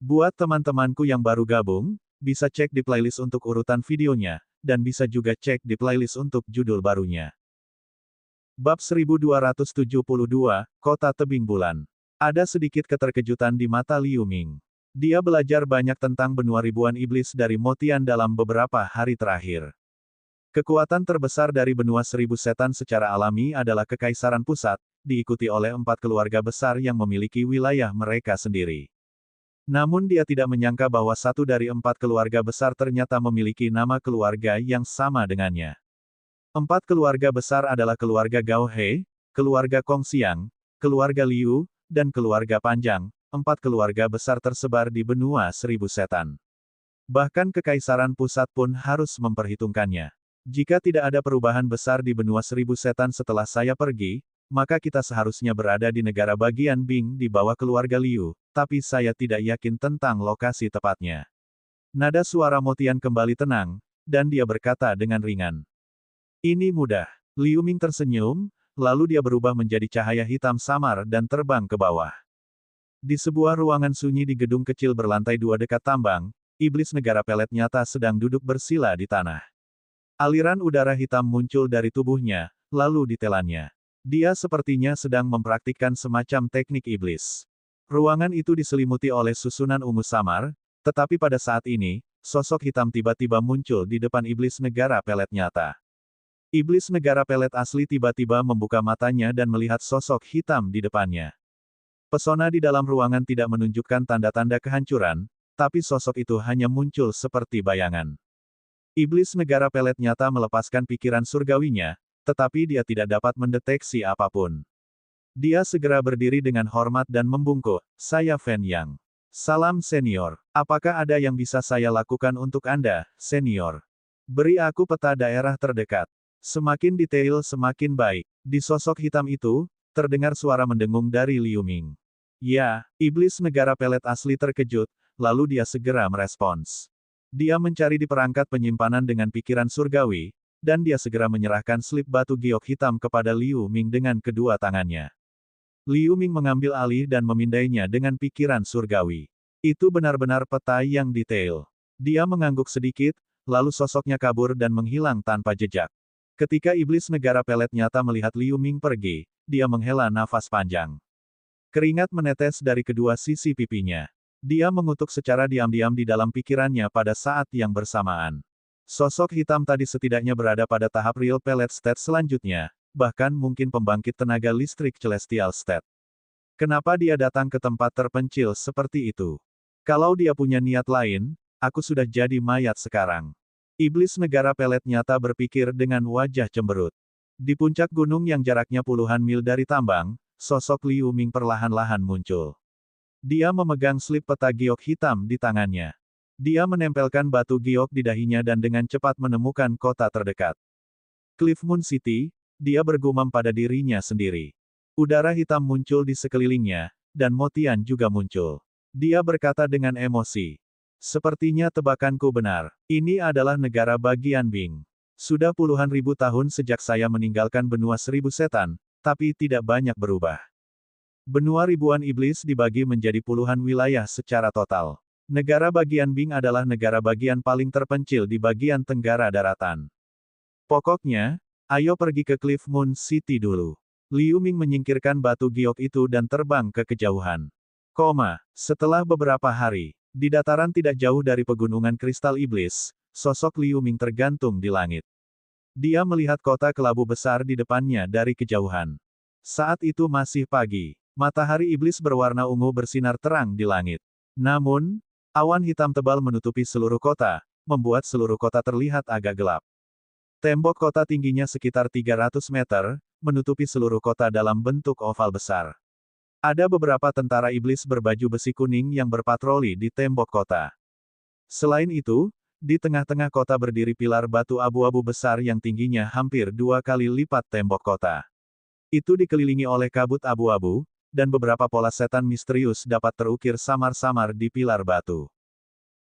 Buat teman-temanku yang baru gabung, bisa cek di playlist untuk urutan videonya, dan bisa juga cek di playlist untuk judul barunya. Bab 1272, Kota Tebing Bulan. Ada sedikit keterkejutan di mata Liu Ming. Dia belajar banyak tentang benua ribuan iblis dari Motian dalam beberapa hari terakhir. Kekuatan terbesar dari benua seribu setan secara alami adalah Kekaisaran Pusat, diikuti oleh 4 keluarga besar yang memiliki wilayah mereka sendiri. Namun dia tidak menyangka bahwa satu dari 4 keluarga besar ternyata memiliki nama keluarga yang sama dengannya. 4 keluarga besar adalah keluarga Gao He, keluarga Kong Xiang, keluarga Liu, dan keluarga Panjang. 4 keluarga besar tersebar di benua seribu setan. Bahkan Kekaisaran Pusat pun harus memperhitungkannya. Jika tidak ada perubahan besar di benua seribu setan setelah saya pergi, maka kita seharusnya berada di negara bagian Bing di bawah keluarga Liu, tapi saya tidak yakin tentang lokasi tepatnya. Nada suara Motian kembali tenang, dan dia berkata dengan ringan. Ini mudah. Liu Ming tersenyum, lalu dia berubah menjadi cahaya hitam samar dan terbang ke bawah. Di sebuah ruangan sunyi di gedung kecil berlantai 2 dekat tambang, iblis negara pelet nyata sedang duduk bersila di tanah. Aliran udara hitam muncul dari tubuhnya, lalu ditelannya. Dia sepertinya sedang mempraktikkan semacam teknik iblis. Ruangan itu diselimuti oleh susunan ungu samar, tetapi pada saat ini, sosok hitam tiba-tiba muncul di depan iblis negara pelet nyata. Iblis negara pelet asli tiba-tiba membuka matanya dan melihat sosok hitam di depannya. Pesona di dalam ruangan tidak menunjukkan tanda-tanda kehancuran, tapi sosok itu hanya muncul seperti bayangan. Iblis negara pelet nyata melepaskan pikiran surgawinya, tetapi dia tidak dapat mendeteksi apapun. Dia segera berdiri dengan hormat dan membungkuk, "Saya Fan Yang. Salam senior. Apakah ada yang bisa saya lakukan untuk Anda, senior? Beri aku peta daerah terdekat. Semakin detail semakin baik." Di sosok hitam itu, terdengar suara mendengung dari Liu Ming. Ya, iblis negara pelet asli terkejut, lalu dia segera merespons. Dia mencari di perangkat penyimpanan dengan pikiran surgawi, dan dia segera menyerahkan slip batu giok hitam kepada Liu Ming dengan kedua tangannya. Liu Ming mengambil alih dan memindainya dengan pikiran surgawi. Itu benar-benar peta yang detail. Dia mengangguk sedikit, lalu sosoknya kabur dan menghilang tanpa jejak. Ketika iblis negara pelet nyata melihat Liu Ming pergi, dia menghela nafas panjang. Keringat menetes dari kedua sisi pipinya. Dia mengutuk secara diam-diam di dalam pikirannya pada saat yang bersamaan. Sosok hitam tadi setidaknya berada pada tahap real pellet state selanjutnya, bahkan mungkin pembangkit tenaga listrik celestial state. Kenapa dia datang ke tempat terpencil seperti itu? Kalau dia punya niat lain, aku sudah jadi mayat sekarang. Iblis negara pelet nyata berpikir dengan wajah cemberut. Di puncak gunung yang jaraknya puluhan mil dari tambang, sosok Liu Ming perlahan-lahan muncul. Dia memegang slip peta giok hitam di tangannya. Dia menempelkan batu giok di dahinya dan dengan cepat menemukan kota terdekat. Cliff Moon City, dia bergumam pada dirinya sendiri. Udara hitam muncul di sekelilingnya, dan Motian juga muncul. Dia berkata dengan emosi. Sepertinya tebakanku benar. Ini adalah negara bagian Bing. Sudah puluhan ribu tahun sejak saya meninggalkan benua seribu setan, tapi tidak banyak berubah. Benua ribuan iblis dibagi menjadi puluhan wilayah secara total. Negara bagian Bing adalah negara bagian paling terpencil di bagian tenggara daratan. Pokoknya, ayo pergi ke Cliff Moon City dulu. Liu Ming menyingkirkan batu giok itu dan terbang ke kejauhan. Setelah beberapa hari, di dataran tidak jauh dari pegunungan kristal iblis, sosok Liu Ming tergantung di langit. Dia melihat kota kelabu besar di depannya dari kejauhan. Saat itu masih pagi. Matahari iblis berwarna ungu bersinar terang di langit. Namun, awan hitam tebal menutupi seluruh kota, membuat seluruh kota terlihat agak gelap. Tembok kota tingginya sekitar 300 meter, menutupi seluruh kota dalam bentuk oval besar. Ada beberapa tentara iblis berbaju besi kuning yang berpatroli di tembok kota. Selain itu, di tengah-tengah kota berdiri pilar batu abu-abu besar yang tingginya hampir 2 kali lipat tembok kota. Itu dikelilingi oleh kabut abu-abu, dan beberapa pola setan misterius dapat terukir samar-samar di pilar batu.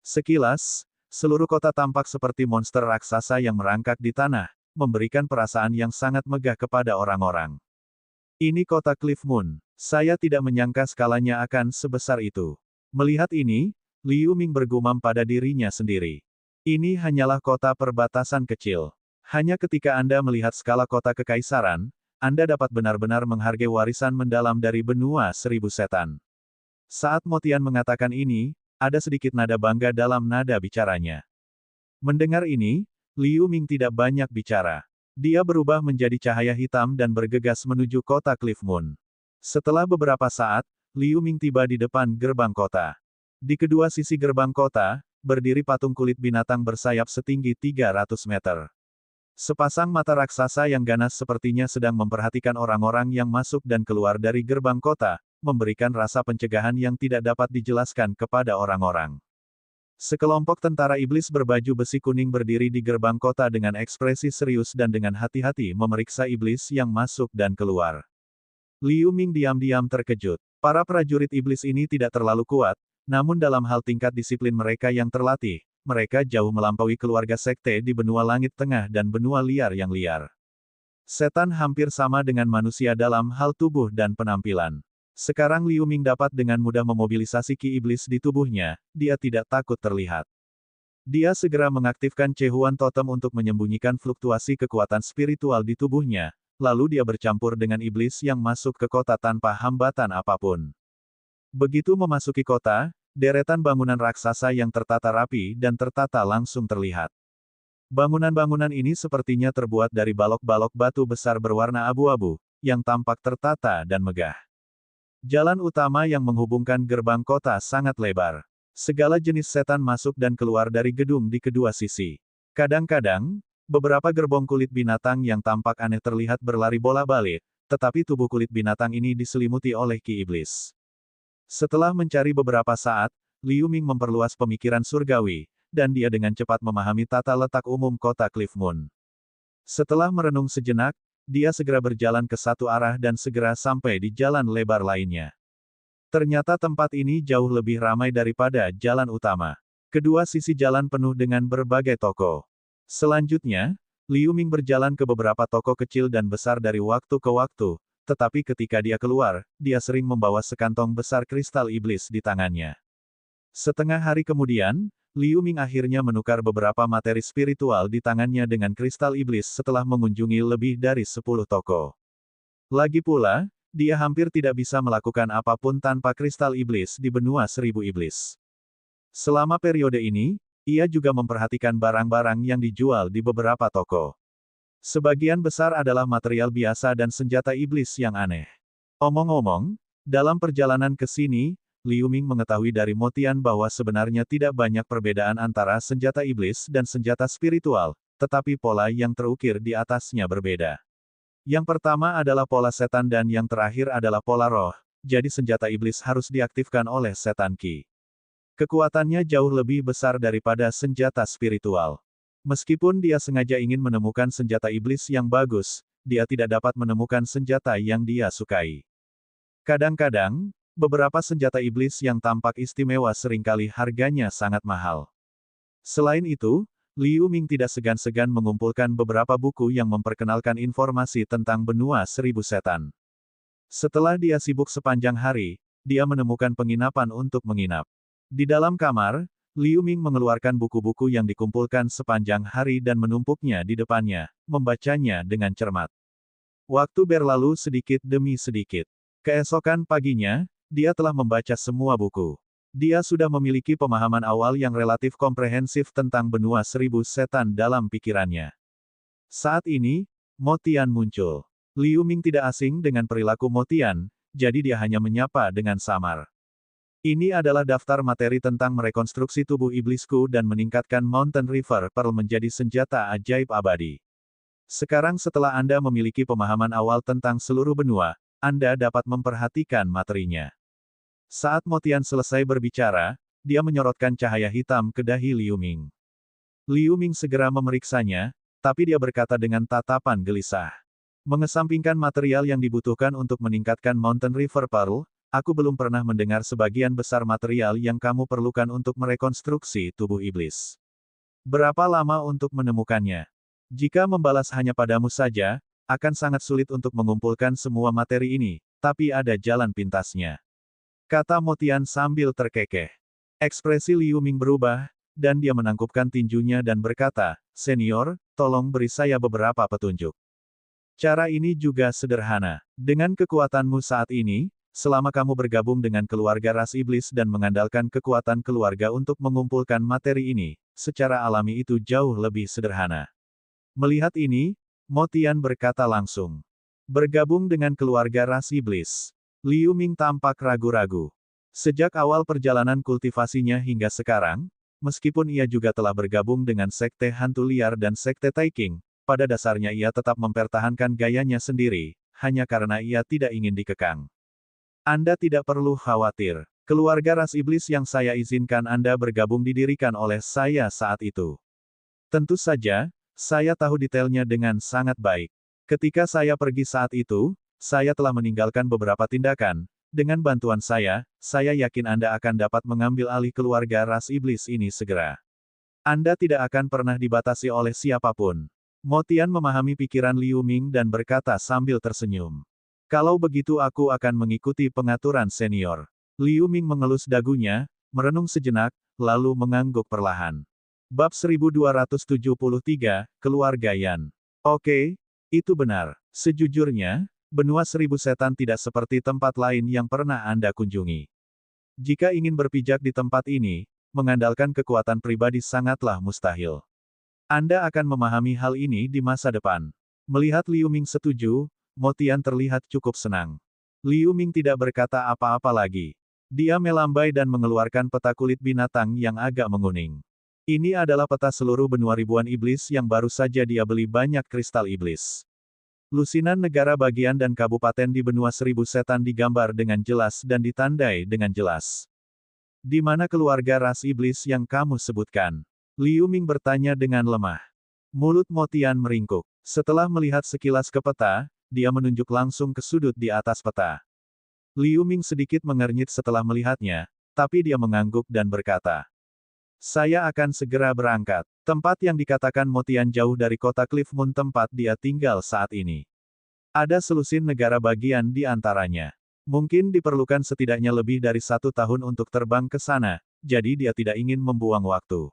Sekilas, seluruh kota tampak seperti monster raksasa yang merangkak di tanah, memberikan perasaan yang sangat megah kepada orang-orang. Ini kota Cliff Moon. Saya tidak menyangka skalanya akan sebesar itu. Melihat ini, Liu Ming bergumam pada dirinya sendiri. Ini hanyalah kota perbatasan kecil. Hanya ketika Anda melihat skala kota kekaisaran, Anda dapat benar-benar menghargai warisan mendalam dari benua seribu setan. Saat Motian mengatakan ini, ada sedikit nada bangga dalam nada bicaranya. Mendengar ini, Liu Ming tidak banyak bicara. Dia berubah menjadi cahaya hitam dan bergegas menuju kota Cliff Moon. Setelah beberapa saat, Liu Ming tiba di depan gerbang kota. Di kedua sisi gerbang kota, berdiri patung kulit binatang bersayap setinggi 300 meter. Sepasang mata raksasa yang ganas sepertinya sedang memperhatikan orang-orang yang masuk dan keluar dari gerbang kota, memberikan rasa pencegahan yang tidak dapat dijelaskan kepada orang-orang. Sekelompok tentara iblis berbaju besi kuning berdiri di gerbang kota dengan ekspresi serius dan dengan hati-hati memeriksa iblis yang masuk dan keluar. Liu Ming diam-diam terkejut. Para prajurit iblis ini tidak terlalu kuat, namun dalam hal tingkat disiplin mereka yang terlatih, mereka jauh melampaui keluarga sekte di benua langit tengah dan benua liar yang liar. Setan hampir sama dengan manusia dalam hal tubuh dan penampilan. Sekarang Liu Ming dapat dengan mudah memobilisasi ki iblis di tubuhnya, dia tidak takut terlihat. Dia segera mengaktifkan Cehuan Totem untuk menyembunyikan fluktuasi kekuatan spiritual di tubuhnya, lalu dia bercampur dengan iblis yang masuk ke kota tanpa hambatan apapun. Begitu memasuki kota, deretan bangunan raksasa yang tertata rapi dan tertata langsung terlihat. Bangunan-bangunan ini sepertinya terbuat dari balok-balok batu besar berwarna abu-abu, yang tampak tertata dan megah. Jalan utama yang menghubungkan gerbang kota sangat lebar. Segala jenis setan masuk dan keluar dari gedung di kedua sisi. Kadang-kadang, beberapa gerbong kulit binatang yang tampak aneh terlihat berlari bola-balik, tetapi tubuh kulit binatang ini diselimuti oleh ki iblis. Setelah mencari beberapa saat, Liu Ming memperluas pemikiran surgawi, dan dia dengan cepat memahami tata letak umum kota Cliff Moon. Setelah merenung sejenak, dia segera berjalan ke satu arah dan segera sampai di jalan lebar lainnya. Ternyata tempat ini jauh lebih ramai daripada jalan utama. Kedua sisi jalan penuh dengan berbagai toko. Selanjutnya, Liu Ming berjalan ke beberapa toko kecil dan besar dari waktu ke waktu, tetapi ketika dia keluar, dia sering membawa sekantong besar kristal iblis di tangannya. Setengah hari kemudian, Liu Ming akhirnya menukar beberapa materi spiritual di tangannya dengan kristal iblis setelah mengunjungi lebih dari 10 toko. Lagi pula, dia hampir tidak bisa melakukan apapun tanpa kristal iblis di benua seribu iblis. Selama periode ini, ia juga memperhatikan barang-barang yang dijual di beberapa toko. Sebagian besar adalah material biasa dan senjata iblis yang aneh. Omong-omong, dalam perjalanan ke sini, Liu Ming mengetahui dari Motian bahwa sebenarnya tidak banyak perbedaan antara senjata iblis dan senjata spiritual, tetapi pola yang terukir di atasnya berbeda. Yang pertama adalah pola setan dan yang terakhir adalah pola roh, jadi senjata iblis harus diaktifkan oleh setan ki. Kekuatannya jauh lebih besar daripada senjata spiritual. Meskipun dia sengaja ingin menemukan senjata iblis yang bagus, dia tidak dapat menemukan senjata yang dia sukai. Kadang-kadang, beberapa senjata iblis yang tampak istimewa seringkali harganya sangat mahal. Selain itu, Liu Ming tidak segan-segan mengumpulkan beberapa buku yang memperkenalkan informasi tentang benua seribu setan. Setelah dia sibuk sepanjang hari, dia menemukan penginapan untuk menginap. Di dalam kamar, Liu Ming mengeluarkan buku-buku yang dikumpulkan sepanjang hari dan menumpuknya di depannya, membacanya dengan cermat. Waktu berlalu sedikit demi sedikit. Keesokan paginya, dia telah membaca semua buku. Dia sudah memiliki pemahaman awal yang relatif komprehensif tentang benua seribu setan dalam pikirannya. Saat ini, Motian muncul. Liu Ming tidak asing dengan perilaku Motian, jadi dia hanya menyapa dengan samar. Ini adalah daftar materi tentang merekonstruksi tubuh iblisku dan meningkatkan Mountain River Pearl menjadi senjata ajaib abadi. Sekarang setelah Anda memiliki pemahaman awal tentang seluruh benua, Anda dapat memperhatikan materinya. Saat Motian selesai berbicara, dia menyorotkan cahaya hitam ke dahi Liu Ming. Liu Ming segera memeriksanya, tapi dia berkata dengan tatapan gelisah. Mengesampingkan material yang dibutuhkan untuk meningkatkan Mountain River Pearl, aku belum pernah mendengar sebagian besar material yang kamu perlukan untuk merekonstruksi tubuh iblis. Berapa lama untuk menemukannya? Jika membalas hanya padamu saja, akan sangat sulit untuk mengumpulkan semua materi ini, tapi ada jalan pintasnya. Kata Motian sambil terkekeh. Ekspresi Liu Ming berubah, dan dia menangkupkan tinjunya dan berkata, "Senior, tolong beri saya beberapa petunjuk." Cara ini juga sederhana. Dengan kekuatanmu saat ini, selama kamu bergabung dengan keluarga ras iblis dan mengandalkan kekuatan keluarga untuk mengumpulkan materi ini, secara alami itu jauh lebih sederhana. Melihat ini, Mo Tian berkata langsung. Bergabung dengan keluarga ras iblis. Liu Ming tampak ragu-ragu. Sejak awal perjalanan kultivasinya hingga sekarang, meskipun ia juga telah bergabung dengan Sekte Hantu Liar dan Sekte Taiking, pada dasarnya ia tetap mempertahankan gayanya sendiri, hanya karena ia tidak ingin dikekang. Anda tidak perlu khawatir. Keluarga ras iblis yang saya izinkan Anda bergabung didirikan oleh saya saat itu. Tentu saja, saya tahu detailnya dengan sangat baik. Ketika saya pergi saat itu, saya telah meninggalkan beberapa tindakan. Dengan bantuan saya yakin Anda akan dapat mengambil alih keluarga ras iblis ini segera. Anda tidak akan pernah dibatasi oleh siapapun. Mo Tian memahami pikiran Liu Ming dan berkata sambil tersenyum. Kalau begitu aku akan mengikuti pengaturan senior. Liu Ming mengelus dagunya, merenung sejenak, lalu mengangguk perlahan. Bab 1273, Keluarga Yan. Oke, itu benar. Sejujurnya, benua seribu setan tidak seperti tempat lain yang pernah Anda kunjungi. Jika ingin berpijak di tempat ini, mengandalkan kekuatan pribadi sangatlah mustahil. Anda akan memahami hal ini di masa depan. Melihat Liu Ming setuju, Mo Tian terlihat cukup senang. Liu Ming tidak berkata apa-apa lagi. Dia melambai dan mengeluarkan peta kulit binatang yang agak menguning. Ini adalah peta seluruh benua ribuan iblis yang baru saja dia beli banyak kristal iblis. Lusinan negara bagian dan kabupaten di benua seribu setan digambar dengan jelas dan ditandai dengan jelas. Di mana keluarga ras iblis yang kamu sebutkan? Liu Ming bertanya dengan lemah. Mulut Mo Tian meringkuk. Setelah melihat sekilas ke peta, dia menunjuk langsung ke sudut di atas peta. Liu Ming sedikit mengernyit setelah melihatnya, tapi dia mengangguk dan berkata, "Saya akan segera berangkat." Tempat yang dikatakan Mo Tian jauh dari kota Cliff Moon tempat dia tinggal saat ini. Ada selusin negara bagian di antaranya. Mungkin diperlukan setidaknya lebih dari 1 tahun untuk terbang ke sana, jadi dia tidak ingin membuang waktu.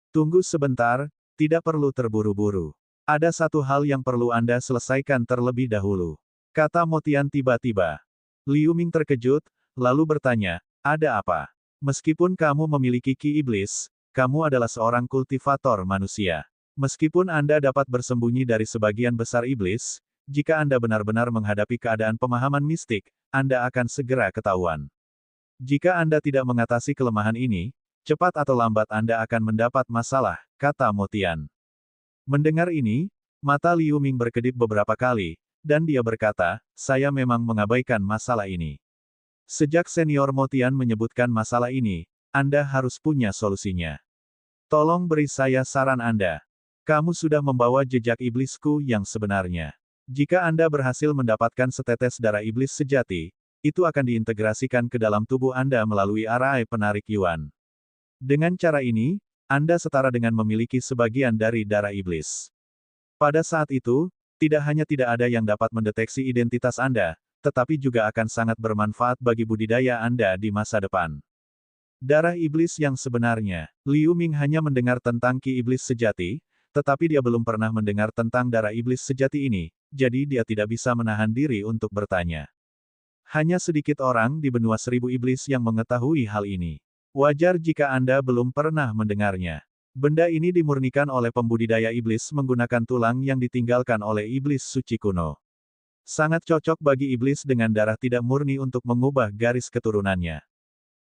Tunggu sebentar, tidak perlu terburu-buru. Ada satu hal yang perlu Anda selesaikan terlebih dahulu. Kata Mo Tian tiba-tiba. Liu Ming terkejut, lalu bertanya, ada apa? Meskipun kamu memiliki ki iblis, kamu adalah seorang kultivator manusia. Meskipun Anda dapat bersembunyi dari sebagian besar iblis, jika Anda benar-benar menghadapi keadaan pemahaman mistik, Anda akan segera ketahuan. Jika Anda tidak mengatasi kelemahan ini, cepat atau lambat Anda akan mendapat masalah, kata Mo Tian. Mendengar ini, mata Liu Ming berkedip beberapa kali, dan dia berkata, saya memang mengabaikan masalah ini. Sejak senior Mo Tian menyebutkan masalah ini, Anda harus punya solusinya. Tolong beri saya saran Anda. Kamu sudah membawa jejak iblisku yang sebenarnya. Jika Anda berhasil mendapatkan setetes darah iblis sejati, itu akan diintegrasikan ke dalam tubuh Anda melalui arai penarik Yuan. Dengan cara ini, Anda setara dengan memiliki sebagian dari darah iblis. Pada saat itu, tidak hanya tidak ada yang dapat mendeteksi identitas Anda, tetapi juga akan sangat bermanfaat bagi budidaya Anda di masa depan. Darah iblis yang sebenarnya, Liu Ming hanya mendengar tentang ki iblis sejati, tetapi dia belum pernah mendengar tentang darah iblis sejati ini, jadi dia tidak bisa menahan diri untuk bertanya. Hanya sedikit orang di benua seribu iblis yang mengetahui hal ini. Wajar jika Anda belum pernah mendengarnya. Benda ini dimurnikan oleh pembudidaya iblis menggunakan tulang yang ditinggalkan oleh iblis suci kuno. Sangat cocok bagi iblis dengan darah tidak murni untuk mengubah garis keturunannya.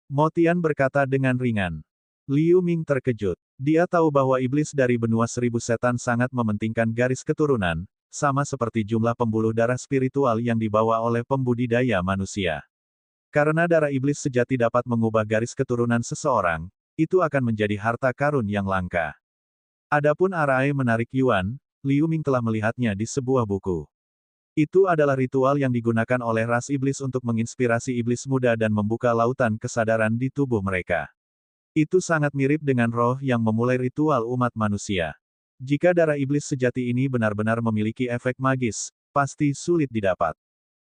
Mo Tian berkata dengan ringan. Liu Ming terkejut. Dia tahu bahwa iblis dari benua seribu setan sangat mementingkan garis keturunan, sama seperti jumlah pembuluh darah spiritual yang dibawa oleh pembudidaya manusia. Karena darah iblis sejati dapat mengubah garis keturunan seseorang, itu akan menjadi harta karun yang langka. Adapun arai menarik Yuan, Liu Ming telah melihatnya di sebuah buku. Itu adalah ritual yang digunakan oleh ras iblis untuk menginspirasi iblis muda dan membuka lautan kesadaran di tubuh mereka. Itu sangat mirip dengan roh yang memulai ritual umat manusia. Jika darah iblis sejati ini benar-benar memiliki efek magis, pasti sulit didapat.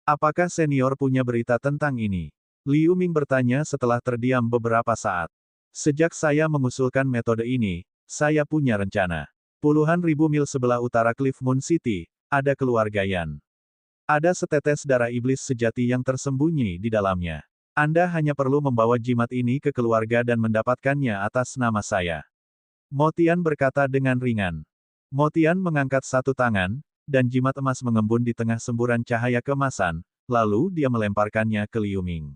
Apakah senior punya berita tentang ini? Liu Ming bertanya setelah terdiam beberapa saat. Sejak saya mengusulkan metode ini, saya punya rencana. Puluhan ribu mil sebelah utara Cliff Moon City, ada keluarga Yan. Ada setetes darah iblis sejati yang tersembunyi di dalamnya. Anda hanya perlu membawa jimat ini ke keluarga dan mendapatkannya atas nama saya. Mo Tian berkata dengan ringan. Mo Tian mengangkat satu tangan, dan jimat emas mengembun di tengah semburan cahaya keemasan, lalu dia melemparkannya ke Liu Ming.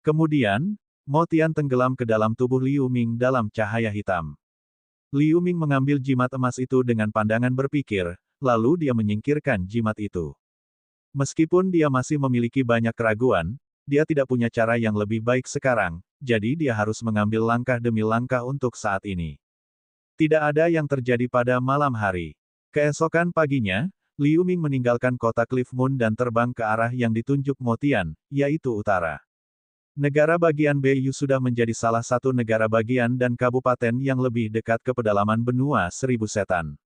Kemudian, Mo Tian tenggelam ke dalam tubuh Liu Ming dalam cahaya hitam. Liu Ming mengambil jimat emas itu dengan pandangan berpikir, lalu dia menyingkirkan jimat itu. Meskipun dia masih memiliki banyak keraguan, dia tidak punya cara yang lebih baik sekarang, jadi dia harus mengambil langkah demi langkah untuk saat ini. Tidak ada yang terjadi pada malam hari. Keesokan paginya, Liu Ming meninggalkan kota Cliff Moon dan terbang ke arah yang ditunjuk Mo Tian, yaitu utara. Negara bagian Beiyu sudah menjadi salah satu negara bagian dan kabupaten yang lebih dekat ke pedalaman benua Seribu Setan.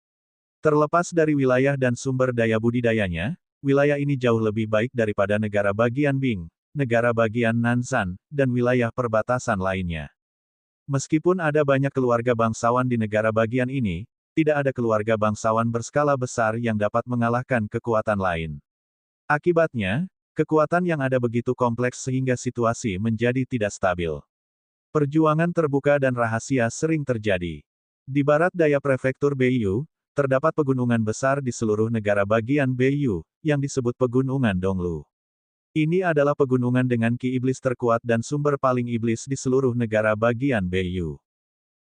Terlepas dari wilayah dan sumber daya budidayanya, wilayah ini jauh lebih baik daripada negara bagian Bing, negara bagian Nanzan, dan wilayah perbatasan lainnya. Meskipun ada banyak keluarga bangsawan di negara bagian ini, tidak ada keluarga bangsawan berskala besar yang dapat mengalahkan kekuatan lain. Akibatnya, kekuatan yang ada begitu kompleks sehingga situasi menjadi tidak stabil. Perjuangan terbuka dan rahasia sering terjadi. Di barat daya prefektur Beiyu, terdapat pegunungan besar di seluruh negara bagian Beiyu, yang disebut Pegunungan Donglu. Ini adalah pegunungan dengan ki iblis terkuat dan sumber paling iblis di seluruh negara bagian Beiyu.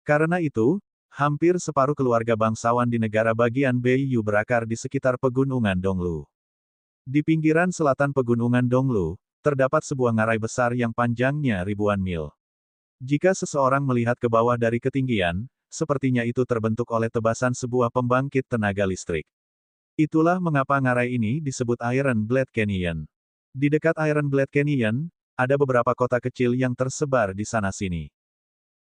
Karena itu, hampir separuh keluarga bangsawan di negara bagian Beiyu berakar di sekitar Pegunungan Donglu. Di pinggiran selatan Pegunungan Donglu, terdapat sebuah ngarai besar yang panjangnya ribuan mil. Jika seseorang melihat ke bawah dari ketinggian, sepertinya itu terbentuk oleh tebasan sebuah pembangkit tenaga listrik. Itulah mengapa ngarai ini disebut Iron Blade Canyon. Di dekat Iron Blade Canyon, ada beberapa kota kecil yang tersebar di sana-sini.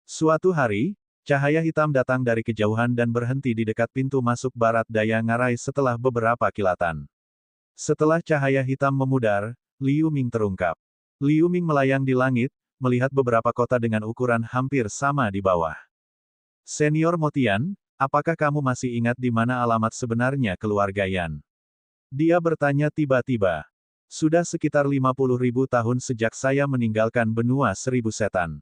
Suatu hari, cahaya hitam datang dari kejauhan dan berhenti di dekat pintu masuk barat daya ngarai setelah beberapa kilatan. Setelah cahaya hitam memudar, Liu Ming terungkap. Liu Ming melayang di langit, melihat beberapa kota dengan ukuran hampir sama di bawah. Senior Mo Tian, apakah kamu masih ingat di mana alamat sebenarnya keluarga Yan? Dia bertanya tiba-tiba. Sudah sekitar 50.000 tahun sejak saya meninggalkan benua Seribu Setan.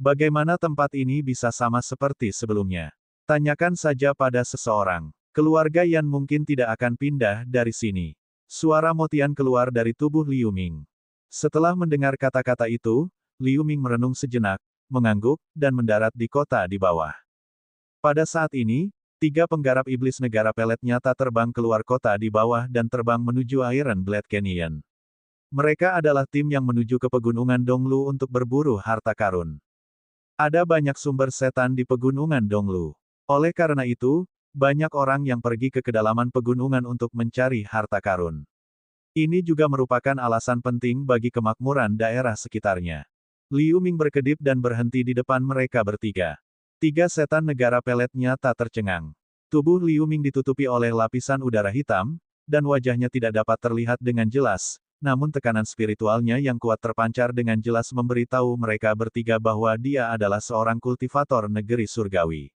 Bagaimana tempat ini bisa sama seperti sebelumnya? Tanyakan saja pada seseorang. Keluarga Yan mungkin tidak akan pindah dari sini. Suara Mo Tian keluar dari tubuh Liu Ming. Setelah mendengar kata-kata itu, Liu Ming merenung sejenak, mengangguk, dan mendarat di kota di bawah. Pada saat ini, 3 penggarap iblis negara pelet nyata terbang keluar kota di bawah dan terbang menuju Iron Blade Canyon. Mereka adalah tim yang menuju ke Pegunungan Donglu untuk berburu harta karun. Ada banyak sumber setan di Pegunungan Donglu. Oleh karena itu, banyak orang yang pergi ke kedalaman pegunungan untuk mencari harta karun. Ini juga merupakan alasan penting bagi kemakmuran daerah sekitarnya. Liu Ming berkedip dan berhenti di depan mereka bertiga. 3 setan negara pelet nyata tercengang. Tubuh Liu Ming ditutupi oleh lapisan udara hitam, dan wajahnya tidak dapat terlihat dengan jelas, namun tekanan spiritualnya yang kuat terpancar dengan jelas memberitahu mereka bertiga bahwa dia adalah seorang kultivator negeri surgawi.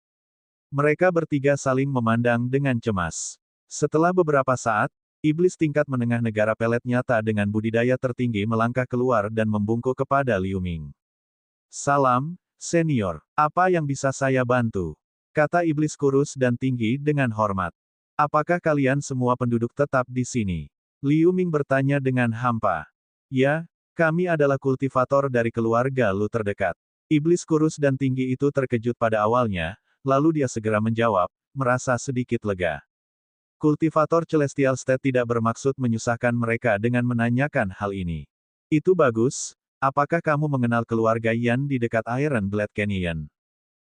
Mereka bertiga saling memandang dengan cemas. Setelah beberapa saat, iblis tingkat menengah negara pelet nyata dengan budidaya tertinggi melangkah keluar dan membungkuk kepada Liu Ming. Salam, Senior, apa yang bisa saya bantu? Kata iblis kurus dan tinggi dengan hormat. Apakah kalian semua penduduk tetap di sini? Liu Ming bertanya dengan hampa. Ya, kami adalah kultivator dari keluarga Lu terdekat. Iblis kurus dan tinggi itu terkejut pada awalnya, lalu dia segera menjawab, merasa sedikit lega. Kultivator Celestial State tidak bermaksud menyusahkan mereka dengan menanyakan hal ini. Itu bagus. Apakah kamu mengenal keluarga Yan di dekat Iron Blade Canyon?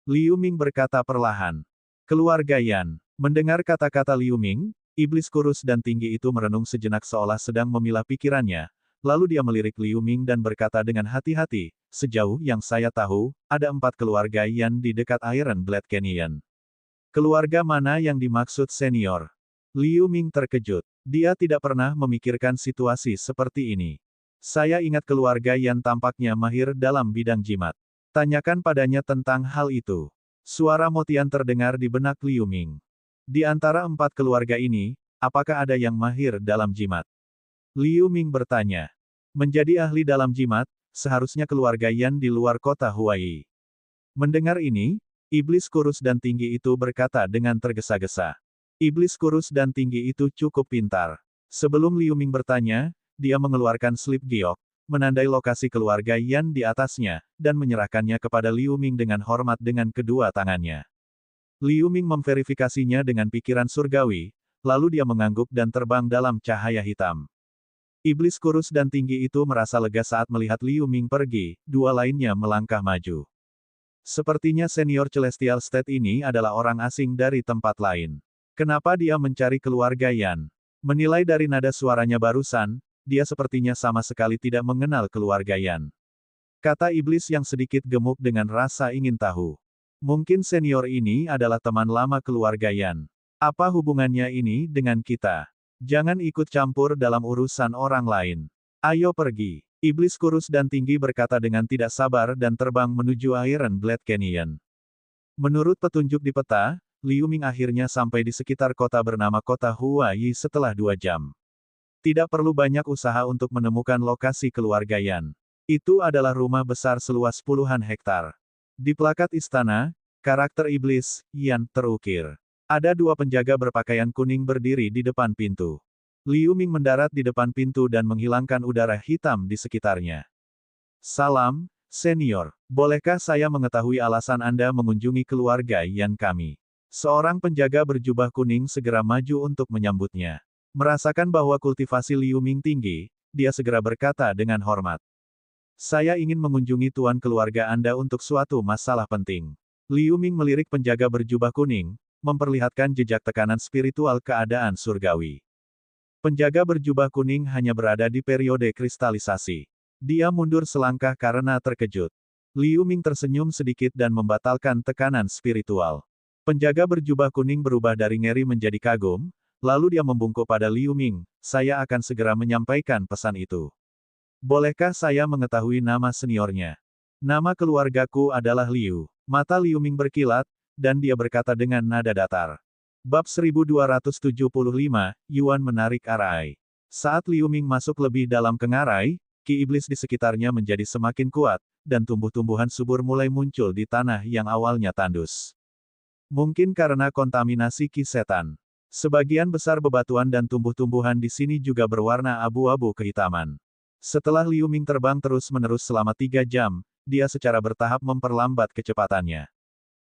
Liu Ming berkata perlahan. Keluarga Yan. Mendengar kata-kata Liu Ming, iblis kurus dan tinggi itu merenung sejenak seolah sedang memilah pikirannya, lalu dia melirik Liu Ming dan berkata dengan hati-hati, sejauh yang saya tahu, ada 4 keluarga Yan di dekat Iron Blade Canyon. Keluarga mana yang dimaksud senior? Liu Ming terkejut. Dia tidak pernah memikirkan situasi seperti ini. Saya ingat keluarga Yan tampaknya mahir dalam bidang jimat. Tanyakan padanya tentang hal itu. Suara Motian terdengar di benak Liu Ming. Di antara 4 keluarga ini, apakah ada yang mahir dalam jimat? Liu Ming bertanya. Menjadi ahli dalam jimat, seharusnya keluarga Yan di luar kota Huai. Mendengar ini, iblis kurus dan tinggi itu berkata dengan tergesa-gesa. Iblis kurus dan tinggi itu cukup pintar. Sebelum Liu Ming bertanya, dia mengeluarkan slip giok, menandai lokasi keluarga Yan di atasnya, dan menyerahkannya kepada Liu Ming dengan hormat dengan kedua tangannya. Liu Ming memverifikasinya dengan pikiran surgawi, lalu dia mengangguk dan terbang dalam cahaya hitam. Iblis kurus dan tinggi itu merasa lega saat melihat Liu Ming pergi, dua lainnya melangkah maju. Sepertinya senior Celestial State ini adalah orang asing dari tempat lain. Kenapa dia mencari keluarga Yan? Menilai dari nada suaranya barusan, dia sepertinya sama sekali tidak mengenal keluarga Yan. Kata iblis yang sedikit gemuk dengan rasa ingin tahu. Mungkin senior ini adalah teman lama keluarga Yan. Apa hubungannya ini dengan kita? Jangan ikut campur dalam urusan orang lain. Ayo pergi. Iblis kurus dan tinggi berkata dengan tidak sabar dan terbang menuju Iron Blade Canyon. Menurut petunjuk di peta, Liu Ming akhirnya sampai di sekitar kota bernama Kota Huai setelah 2 jam. Tidak perlu banyak usaha untuk menemukan lokasi keluarga Yan. Itu adalah rumah besar seluas puluhan hektar. Di plakat istana, karakter iblis, Yan, terukir. Ada 2 penjaga berpakaian kuning berdiri di depan pintu. Liu Ming mendarat di depan pintu dan menghilangkan udara hitam di sekitarnya. Salam, senior. Bolehkah saya mengetahui alasan Anda mengunjungi keluarga Yan kami? Seorang penjaga berjubah kuning segera maju untuk menyambutnya. Merasakan bahwa kultivasi Liu Ming tinggi, dia segera berkata dengan hormat. Saya ingin mengunjungi tuan keluarga Anda untuk suatu masalah penting. Liu Ming melirik penjaga berjubah kuning, memperlihatkan jejak tekanan spiritual keadaan surgawi. Penjaga berjubah kuning hanya berada di periode kristalisasi. Dia mundur selangkah karena terkejut. Liu Ming tersenyum sedikit dan membatalkan tekanan spiritual. Penjaga berjubah kuning berubah dari ngeri menjadi kagum, lalu dia membungkuk pada Liu Ming, saya akan segera menyampaikan pesan itu. Bolehkah saya mengetahui nama seniornya? Nama keluargaku adalah Liu. Mata Liu Ming berkilat, dan dia berkata dengan nada datar. Bab 1275, Yuan menarik arai. Saat Liu Ming masuk lebih dalam ke ngarai, ki iblis di sekitarnya menjadi semakin kuat, dan tumbuh-tumbuhan subur mulai muncul di tanah yang awalnya tandus. Mungkin karena kontaminasi ki setan. Sebagian besar bebatuan dan tumbuh-tumbuhan di sini juga berwarna abu-abu kehitaman. Setelah Liu Ming terbang terus-menerus selama 3 jam, dia secara bertahap memperlambat kecepatannya.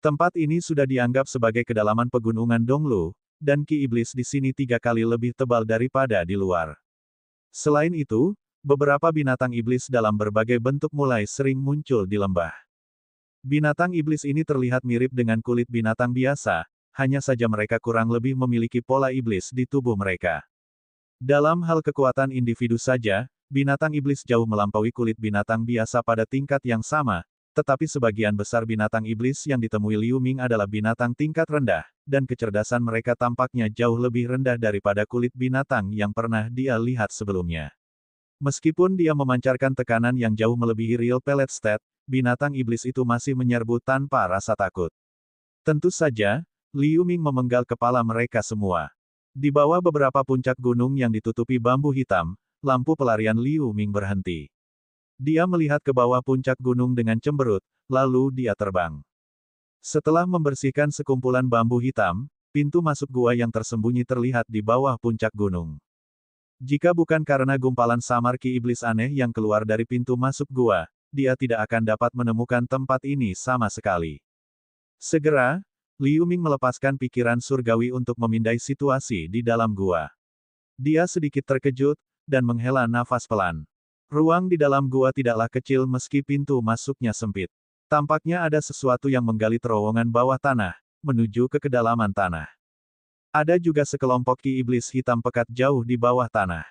Tempat ini sudah dianggap sebagai kedalaman pegunungan Donglu, dan ki iblis di sini 3 kali lebih tebal daripada di luar. Selain itu, beberapa binatang iblis dalam berbagai bentuk mulai sering muncul di lembah. Binatang iblis ini terlihat mirip dengan kulit binatang biasa, hanya saja mereka kurang lebih memiliki pola iblis di tubuh mereka. Dalam hal kekuatan individu saja, binatang iblis jauh melampaui kulit binatang biasa pada tingkat yang sama, tetapi sebagian besar binatang iblis yang ditemui Liu Ming adalah binatang tingkat rendah, dan kecerdasan mereka tampaknya jauh lebih rendah daripada kulit binatang yang pernah dia lihat sebelumnya. Meskipun dia memancarkan tekanan yang jauh melebihi real pellet stat, binatang iblis itu masih menyerbu tanpa rasa takut. Tentu saja, Liu Ming memenggal kepala mereka semua. Di bawah beberapa puncak gunung yang ditutupi bambu hitam, lampu pelarian Liu Ming berhenti. Dia melihat ke bawah puncak gunung dengan cemberut, lalu dia terbang. Setelah membersihkan sekumpulan bambu hitam, pintu masuk gua yang tersembunyi terlihat di bawah puncak gunung. Jika bukan karena gumpalan samar ki iblis aneh yang keluar dari pintu masuk gua, dia tidak akan dapat menemukan tempat ini sama sekali. Segera, Liu Ming melepaskan pikiran surgawi untuk memindai situasi di dalam gua. Dia sedikit terkejut, dan menghela nafas pelan. Ruang di dalam gua tidaklah kecil meski pintu masuknya sempit. Tampaknya ada sesuatu yang menggali terowongan bawah tanah, menuju ke kedalaman tanah. Ada juga sekelompok ki iblis hitam pekat jauh di bawah tanah.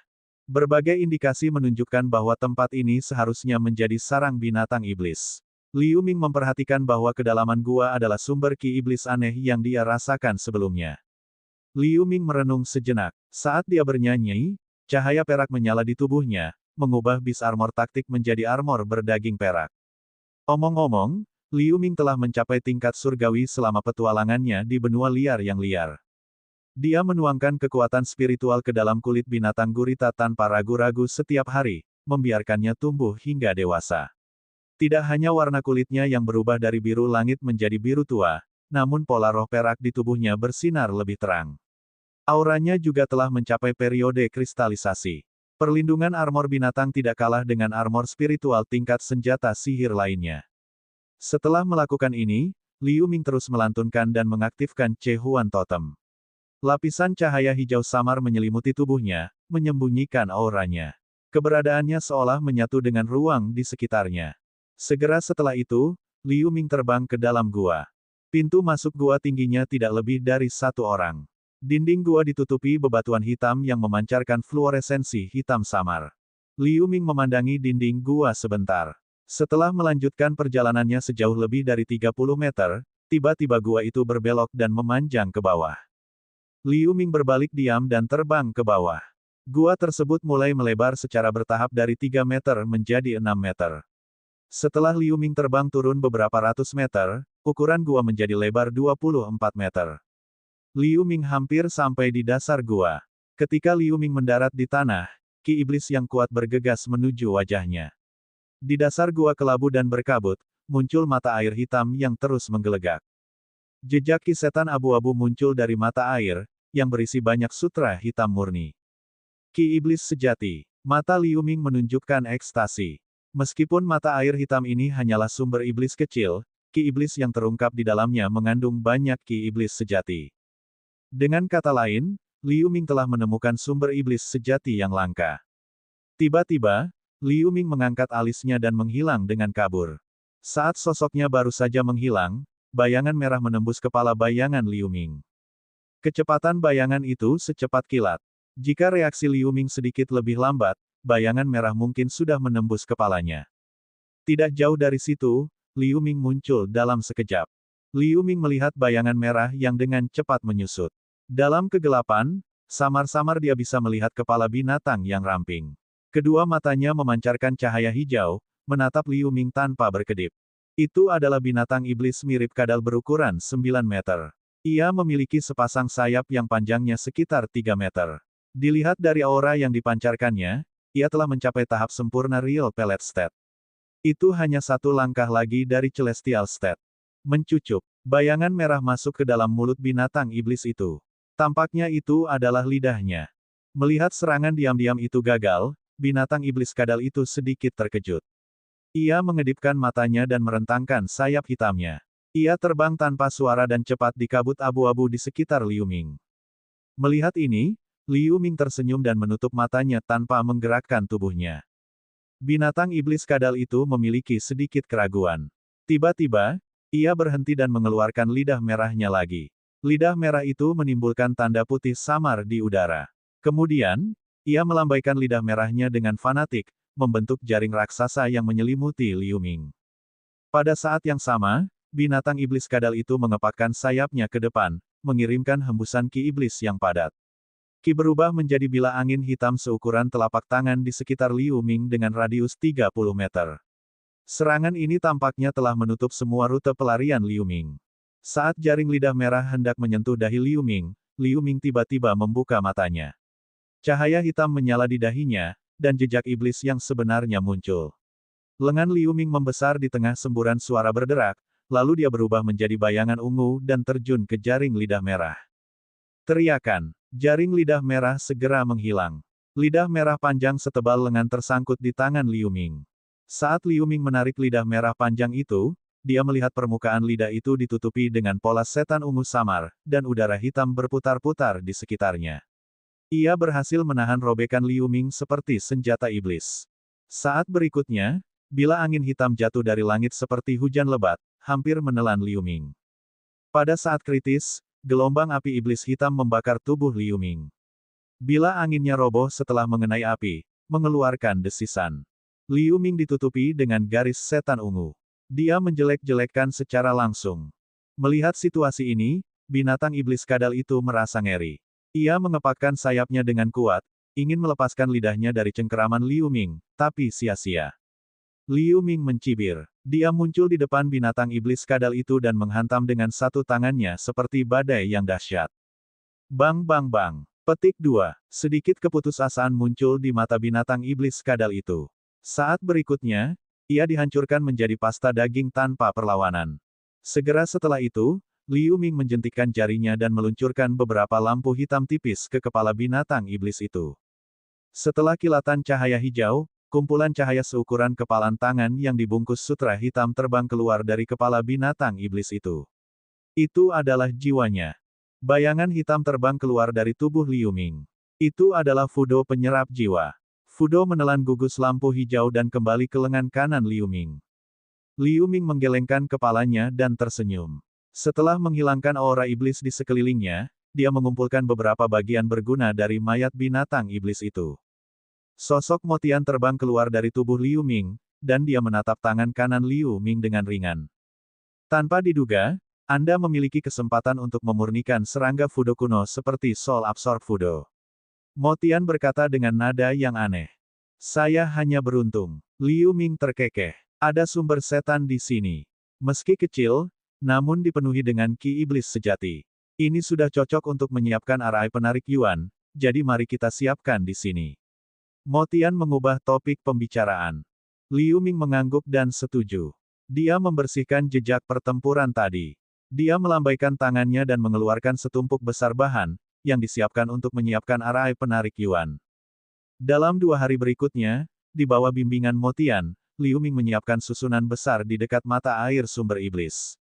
Berbagai indikasi menunjukkan bahwa tempat ini seharusnya menjadi sarang binatang iblis. Liu Ming memperhatikan bahwa kedalaman gua adalah sumber ki iblis aneh yang dia rasakan sebelumnya. Liu Ming merenung sejenak. Saat dia bernyanyi, cahaya perak menyala di tubuhnya, mengubah bis armor taktik menjadi armor berdaging perak. Omong-omong, Liu Ming telah mencapai tingkat surgawi selama petualangannya di benua liar yang liar. Dia menuangkan kekuatan spiritual ke dalam kulit binatang gurita tanpa ragu-ragu setiap hari, membiarkannya tumbuh hingga dewasa. Tidak hanya warna kulitnya yang berubah dari biru langit menjadi biru tua, namun pola roh perak di tubuhnya bersinar lebih terang. Auranya juga telah mencapai periode kristalisasi. Perlindungan armor binatang tidak kalah dengan armor spiritual tingkat senjata sihir lainnya. Setelah melakukan ini, Liu Ming terus melantunkan dan mengaktifkan Chehuan Totem. Lapisan cahaya hijau samar menyelimuti tubuhnya, menyembunyikan auranya. Keberadaannya seolah menyatu dengan ruang di sekitarnya. Segera setelah itu, Liu Ming terbang ke dalam gua. Pintu masuk gua tingginya tidak lebih dari 1 orang. Dinding gua ditutupi bebatuan hitam yang memancarkan fluoresensi hitam samar. Liu Ming memandangi dinding gua sebentar. Setelah melanjutkan perjalanannya sejauh lebih dari 30 meter, tiba-tiba gua itu berbelok dan memanjang ke bawah. Liu Ming berbalik diam dan terbang ke bawah. Gua tersebut mulai melebar secara bertahap dari 3 meter menjadi 6 meter. Setelah Liu Ming terbang turun beberapa ratus meter, ukuran gua menjadi lebar 24 meter. Liu Ming hampir sampai di dasar gua. Ketika Liu Ming mendarat di tanah, ki iblis yang kuat bergegas menuju wajahnya. Di dasar gua kelabu dan berkabut, muncul mata air hitam yang terus menggelegak. Jejak ki setan abu-abu muncul dari mata air, yang berisi banyak sutra hitam murni. Ki iblis sejati. Mata Liu Ming menunjukkan ekstasi. Meskipun mata air hitam ini hanyalah sumber iblis kecil, ki iblis yang terungkap di dalamnya mengandung banyak ki iblis sejati. Dengan kata lain, Liu Ming telah menemukan sumber iblis sejati yang langka. Tiba-tiba, Liu Ming mengangkat alisnya dan menghilang dengan kabur. Saat sosoknya baru saja menghilang, bayangan merah menembus kepala bayangan Liu Ming. Kecepatan bayangan itu secepat kilat. Jika reaksi Liu Ming sedikit lebih lambat, bayangan merah mungkin sudah menembus kepalanya. Tidak jauh dari situ, Liu Ming muncul dalam sekejap. Liu Ming melihat bayangan merah yang dengan cepat menyusut. Dalam kegelapan, samar-samar dia bisa melihat kepala binatang yang ramping. Kedua matanya memancarkan cahaya hijau, menatap Liu Ming tanpa berkedip. Itu adalah binatang iblis mirip kadal berukuran 9 meter. Ia memiliki sepasang sayap yang panjangnya sekitar 3 meter. Dilihat dari aura yang dipancarkannya, ia telah mencapai tahap sempurna Real Pellet State. Itu hanya 1 langkah lagi dari Celestial State. Mencucuk, bayangan merah masuk ke dalam mulut binatang iblis itu. Tampaknya itu adalah lidahnya. Melihat serangan diam-diam itu gagal, binatang iblis kadal itu sedikit terkejut. Ia mengedipkan matanya dan merentangkan sayap hitamnya. Ia terbang tanpa suara dan cepat di kabut abu-abu di sekitar Liu Ming. Melihat ini, Liu Ming tersenyum dan menutup matanya tanpa menggerakkan tubuhnya. Binatang iblis kadal itu memiliki sedikit keraguan. Tiba-tiba, ia berhenti dan mengeluarkan lidah merahnya lagi. Lidah merah itu menimbulkan tanda putih samar di udara. Kemudian, ia melambaikan lidah merahnya dengan fanatik, membentuk jaring raksasa yang menyelimuti Liu Ming. Pada saat yang sama, binatang iblis kadal itu mengepakkan sayapnya ke depan, mengirimkan hembusan ki iblis yang padat. Ki berubah menjadi bila angin hitam seukuran telapak tangan di sekitar Liu Ming dengan radius 30 meter. Serangan ini tampaknya telah menutup semua rute pelarian Liu Ming. Saat jaring lidah merah hendak menyentuh dahi Liu Ming tiba-tiba membuka matanya. Cahaya hitam menyala di dahinya, dan jejak iblis yang sebenarnya muncul. Lengan Liu Ming membesar di tengah semburan suara berderak, lalu dia berubah menjadi bayangan ungu dan terjun ke jaring lidah merah. Teriakan, jaring lidah merah segera menghilang. Lidah merah panjang setebal lengan tersangkut di tangan Liu Ming. Saat Liu Ming menarik lidah merah panjang itu, dia melihat permukaan lidah itu ditutupi dengan pola setan ungu samar, dan udara hitam berputar-putar di sekitarnya. Ia berhasil menahan robekan Liu Ming seperti senjata iblis. Saat berikutnya, bila angin hitam jatuh dari langit seperti hujan lebat, hampir menelan Liu Ming. Pada saat kritis, gelombang api iblis hitam membakar tubuh Liu Ming. Bila anginnya roboh setelah mengenai api, mengeluarkan desisan. Liu Ming ditutupi dengan garis setan ungu. Dia menjelek-jelekkan secara langsung. Melihat situasi ini, binatang iblis kadal itu merasa ngeri. Ia mengepakkan sayapnya dengan kuat, ingin melepaskan lidahnya dari cengkeraman Liu Ming, tapi sia-sia. Liu Ming mencibir. Dia muncul di depan binatang iblis kadal itu dan menghantam dengan satu tangannya seperti badai yang dahsyat. Bang bang bang. Petik 2. Sedikit keputusasaan muncul di mata binatang iblis kadal itu. Saat berikutnya, ia dihancurkan menjadi pasta daging tanpa perlawanan. Segera setelah itu, Liu Ming menjentikkan jarinya dan meluncurkan beberapa lampu hitam tipis ke kepala binatang iblis itu. Setelah kilatan cahaya hijau, kumpulan cahaya seukuran kepalan tangan yang dibungkus sutra hitam terbang keluar dari kepala binatang iblis itu. Itu adalah jiwanya. Bayangan hitam terbang keluar dari tubuh Liu Ming. Itu adalah Fudo penyerap jiwa. Fudo menelan gugus lampu hijau dan kembali ke lengan kanan Liu Ming. Liu Ming menggelengkan kepalanya dan tersenyum. Setelah menghilangkan aura iblis di sekelilingnya, dia mengumpulkan beberapa bagian berguna dari mayat binatang iblis itu. Sosok Motian terbang keluar dari tubuh Liu Ming, dan dia menatap tangan kanan Liu Ming dengan ringan. Tanpa diduga, Anda memiliki kesempatan untuk memurnikan serangga Fudo kuno seperti Soul Absorb Fudo. Motian berkata dengan nada yang aneh. Saya hanya beruntung. Liu Ming terkekeh. Ada sumber setan di sini. Meski kecil, namun dipenuhi dengan ki iblis sejati. Ini sudah cocok untuk menyiapkan arai penarik Yuan, jadi mari kita siapkan di sini. Motian mengubah topik pembicaraan. Liu Ming mengangguk dan setuju. Dia membersihkan jejak pertempuran tadi. Dia melambaikan tangannya dan mengeluarkan setumpuk besar bahan, yang disiapkan untuk menyiapkan arai penarik Yuan. Dalam 2 hari berikutnya, di bawah bimbingan Motian, Liu Ming menyiapkan susunan besar di dekat mata air sumber iblis.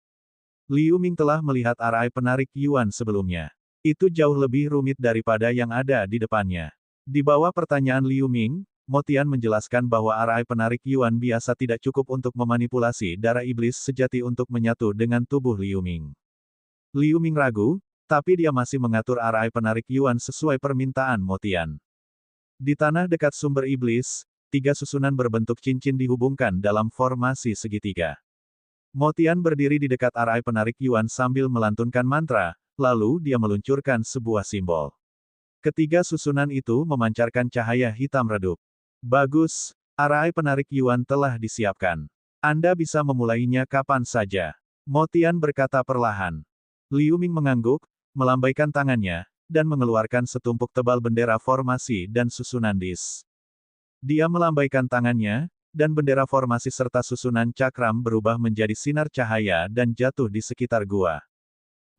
Liu Ming telah melihat arai penarik Yuan sebelumnya. Itu jauh lebih rumit daripada yang ada di depannya. Di bawah pertanyaan Liu Ming, Motian menjelaskan bahwa arai penarik Yuan biasa tidak cukup untuk memanipulasi darah iblis sejati untuk menyatu dengan tubuh Liu Ming. Liu Ming ragu, tapi dia masih mengatur arai penarik Yuan sesuai permintaan Motian. Di tanah dekat sumber iblis, 3 susunan berbentuk cincin dihubungkan dalam formasi segitiga. Motian berdiri di dekat arai penarik Yuan sambil melantunkan mantra, lalu dia meluncurkan sebuah simbol. Ketiga susunan itu memancarkan cahaya hitam redup. Bagus, arai penarik Yuan telah disiapkan. Anda bisa memulainya kapan saja. Motian berkata perlahan. Liu Ming mengangguk, melambaikan tangannya, dan mengeluarkan setumpuk tebal bendera formasi dan susunan dis. Dia melambaikan tangannya, dan bendera formasi serta susunan cakram berubah menjadi sinar cahaya dan jatuh di sekitar gua.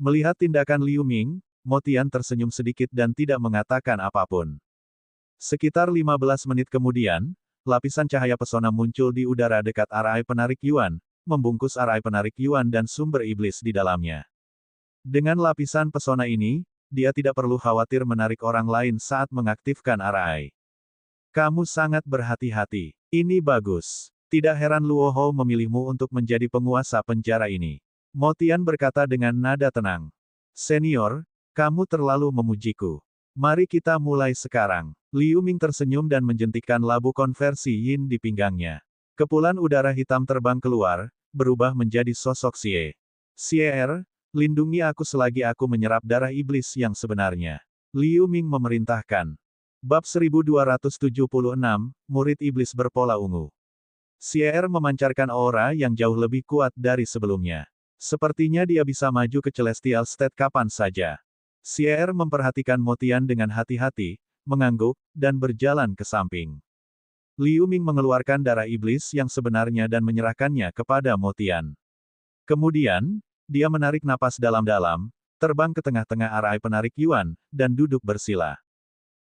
Melihat tindakan Liu Ming, Motian tersenyum sedikit dan tidak mengatakan apapun. Sekitar 15 menit kemudian, lapisan cahaya pesona muncul di udara dekat arai penarik Yuan, membungkus arai penarik Yuan dan sumber iblis di dalamnya. Dengan lapisan pesona ini, dia tidak perlu khawatir menarik orang lain saat mengaktifkan arai. Kamu sangat berhati-hati. Ini bagus. Tidak heran Luo Hou memilihmu untuk menjadi penguasa penjara ini. Motian berkata dengan nada tenang. Senior, kamu terlalu memujiku. Mari kita mulai sekarang. Liu Ming tersenyum dan menjentikkan labu konversi yin di pinggangnya. Kepulan udara hitam terbang keluar, berubah menjadi sosok Xie. Xie, lindungi aku selagi aku menyerap darah iblis yang sebenarnya. Liu Ming memerintahkan. Bab 1276, Murid Iblis Berpola Ungu. Xie memancarkan aura yang jauh lebih kuat dari sebelumnya. Sepertinya dia bisa maju ke Celestial State kapan saja. Xie memperhatikan Motian dengan hati-hati, mengangguk, dan berjalan ke samping. Liu Ming mengeluarkan darah iblis yang sebenarnya dan menyerahkannya kepada Motian. Kemudian, dia menarik napas dalam-dalam, terbang ke tengah-tengah arai penarik Yuan, dan duduk bersila.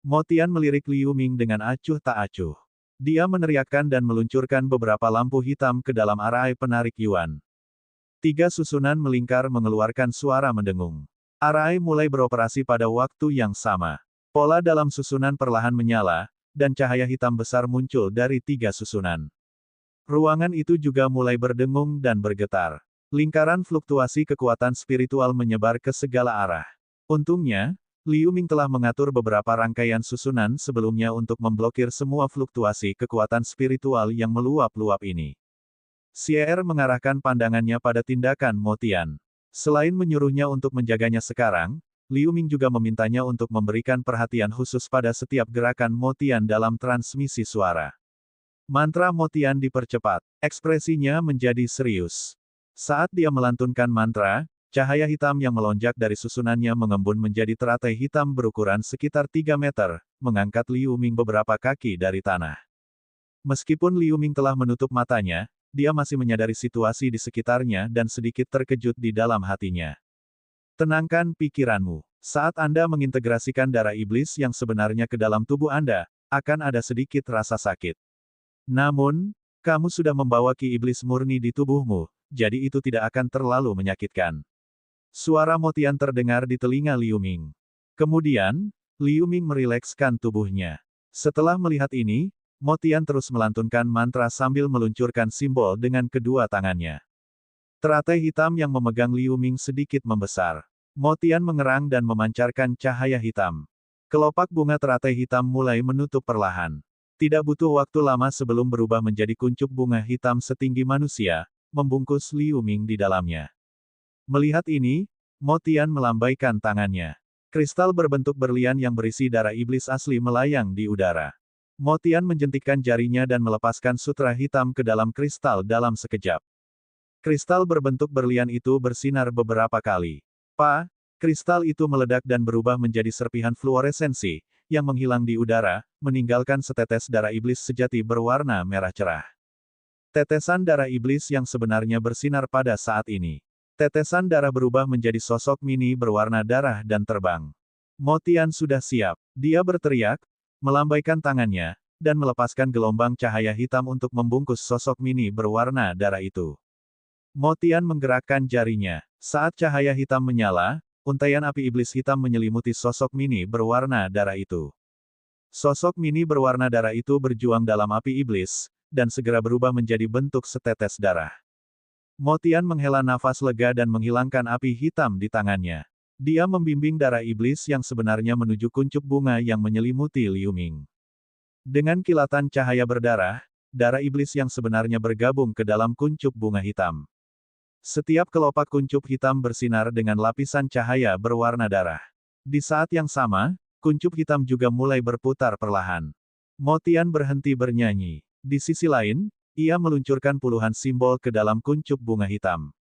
Motian melirik Liu Ming dengan acuh tak acuh. Dia meneriakkan dan meluncurkan beberapa lampu hitam ke dalam arai penarik Yuan. 3 susunan melingkar mengeluarkan suara mendengung. Arai mulai beroperasi pada waktu yang sama. Pola dalam susunan perlahan menyala, dan cahaya hitam besar muncul dari 3 susunan. Ruangan itu juga mulai berdengung dan bergetar. Lingkaran fluktuasi kekuatan spiritual menyebar ke segala arah. Untungnya, Liu Ming telah mengatur beberapa rangkaian susunan sebelumnya untuk memblokir semua fluktuasi kekuatan spiritual yang meluap-luap ini. Xie mengarahkan pandangannya pada tindakan Motian. Selain menyuruhnya untuk menjaganya sekarang, Liu Ming juga memintanya untuk memberikan perhatian khusus pada setiap gerakan Motian dalam transmisi suara. Mantra Motian dipercepat. Ekspresinya menjadi serius. Saat dia melantunkan mantra, cahaya hitam yang melonjak dari susunannya mengembun menjadi teratai hitam berukuran sekitar 3 meter, mengangkat Liu Ming beberapa kaki dari tanah. Meskipun Liu Ming telah menutup matanya, dia masih menyadari situasi di sekitarnya dan sedikit terkejut di dalam hatinya. Tenangkan pikiranmu. Saat Anda mengintegrasikan darah iblis yang sebenarnya ke dalam tubuh Anda, akan ada sedikit rasa sakit. Namun, kamu sudah membawa ki iblis murni di tubuhmu, jadi itu tidak akan terlalu menyakitkan. Suara Motian terdengar di telinga Liu Ming. Kemudian, Liu Ming merilekskan tubuhnya. Setelah melihat ini, Motian terus melantunkan mantra sambil meluncurkan simbol dengan kedua tangannya. Teratai hitam yang memegang Liu Ming sedikit membesar. Motian mengerang dan memancarkan cahaya hitam. Kelopak bunga teratai hitam mulai menutup perlahan. Tidak butuh waktu lama sebelum berubah menjadi kuncup bunga hitam setinggi manusia, membungkus Liu Ming di dalamnya. Melihat ini, Motian melambaikan tangannya. Kristal berbentuk berlian yang berisi darah iblis asli melayang di udara. Motian menjentikkan jarinya dan melepaskan sutra hitam ke dalam kristal dalam sekejap. Kristal berbentuk berlian itu bersinar beberapa kali. Kristal itu meledak dan berubah menjadi serpihan fluoresensi, yang menghilang di udara, meninggalkan setetes darah iblis sejati berwarna merah cerah. Tetesan darah iblis yang sebenarnya bersinar pada saat ini. Tetesan darah berubah menjadi sosok mini berwarna darah dan terbang. Motian sudah siap. Dia berteriak, melambaikan tangannya, dan melepaskan gelombang cahaya hitam untuk membungkus sosok mini berwarna darah itu. Motian menggerakkan jarinya. Saat cahaya hitam menyala, untaian api iblis hitam menyelimuti sosok mini berwarna darah itu. Sosok mini berwarna darah itu berjuang dalam api iblis, dan segera berubah menjadi bentuk setetes darah. Motian menghela nafas lega dan menghilangkan api hitam di tangannya. Dia membimbing darah iblis yang sebenarnya menuju kuncup bunga yang menyelimuti Liu Ming. Dengan kilatan cahaya berdarah, darah iblis yang sebenarnya bergabung ke dalam kuncup bunga hitam. Setiap kelopak kuncup hitam bersinar dengan lapisan cahaya berwarna darah. Di saat yang sama, kuncup hitam juga mulai berputar perlahan. Motian berhenti bernyanyi. Di sisi lain, ia meluncurkan puluhan simbol ke dalam kuncup bunga hitam.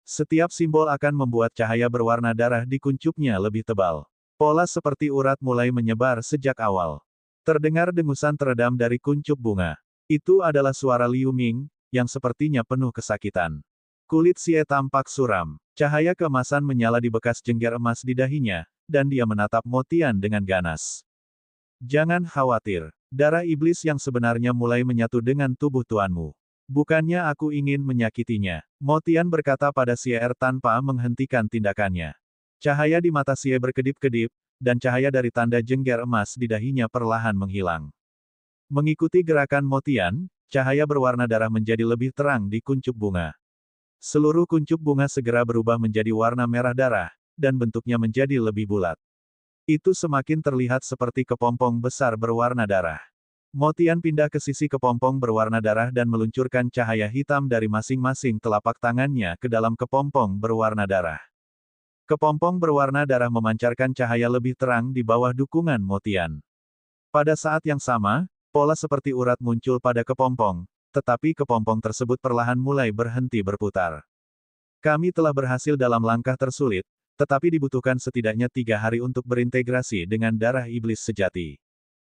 Setiap simbol akan membuat cahaya berwarna darah di kuncupnya lebih tebal. Pola seperti urat mulai menyebar sejak awal. Terdengar dengusan teredam dari kuncup bunga. Itu adalah suara Liu Ming, yang sepertinya penuh kesakitan. Kulit Xie tampak suram. Cahaya keemasan menyala di bekas jengger emas di dahinya, dan dia menatap Motian dengan ganas. Jangan khawatir. Darah iblis yang sebenarnya mulai menyatu dengan tubuh tuanmu. Bukannya aku ingin menyakitinya. Motian berkata pada Xie tanpa menghentikan tindakannya. Cahaya di mata Xie berkedip-kedip, dan cahaya dari tanda jengger emas di dahinya perlahan menghilang. Mengikuti gerakan Motian, cahaya berwarna darah menjadi lebih terang di kuncup bunga. Seluruh kuncup bunga segera berubah menjadi warna merah darah, dan bentuknya menjadi lebih bulat. Itu semakin terlihat seperti kepompong besar berwarna darah. Motian pindah ke sisi kepompong berwarna darah dan meluncurkan cahaya hitam dari masing-masing telapak tangannya ke dalam kepompong berwarna darah. Kepompong berwarna darah memancarkan cahaya lebih terang di bawah dukungan Motian. Pada saat yang sama, pola seperti urat muncul pada kepompong, tetapi kepompong tersebut perlahan mulai berhenti berputar. Kami telah berhasil dalam langkah tersulit, tetapi dibutuhkan setidaknya 3 hari untuk berintegrasi dengan darah iblis sejati.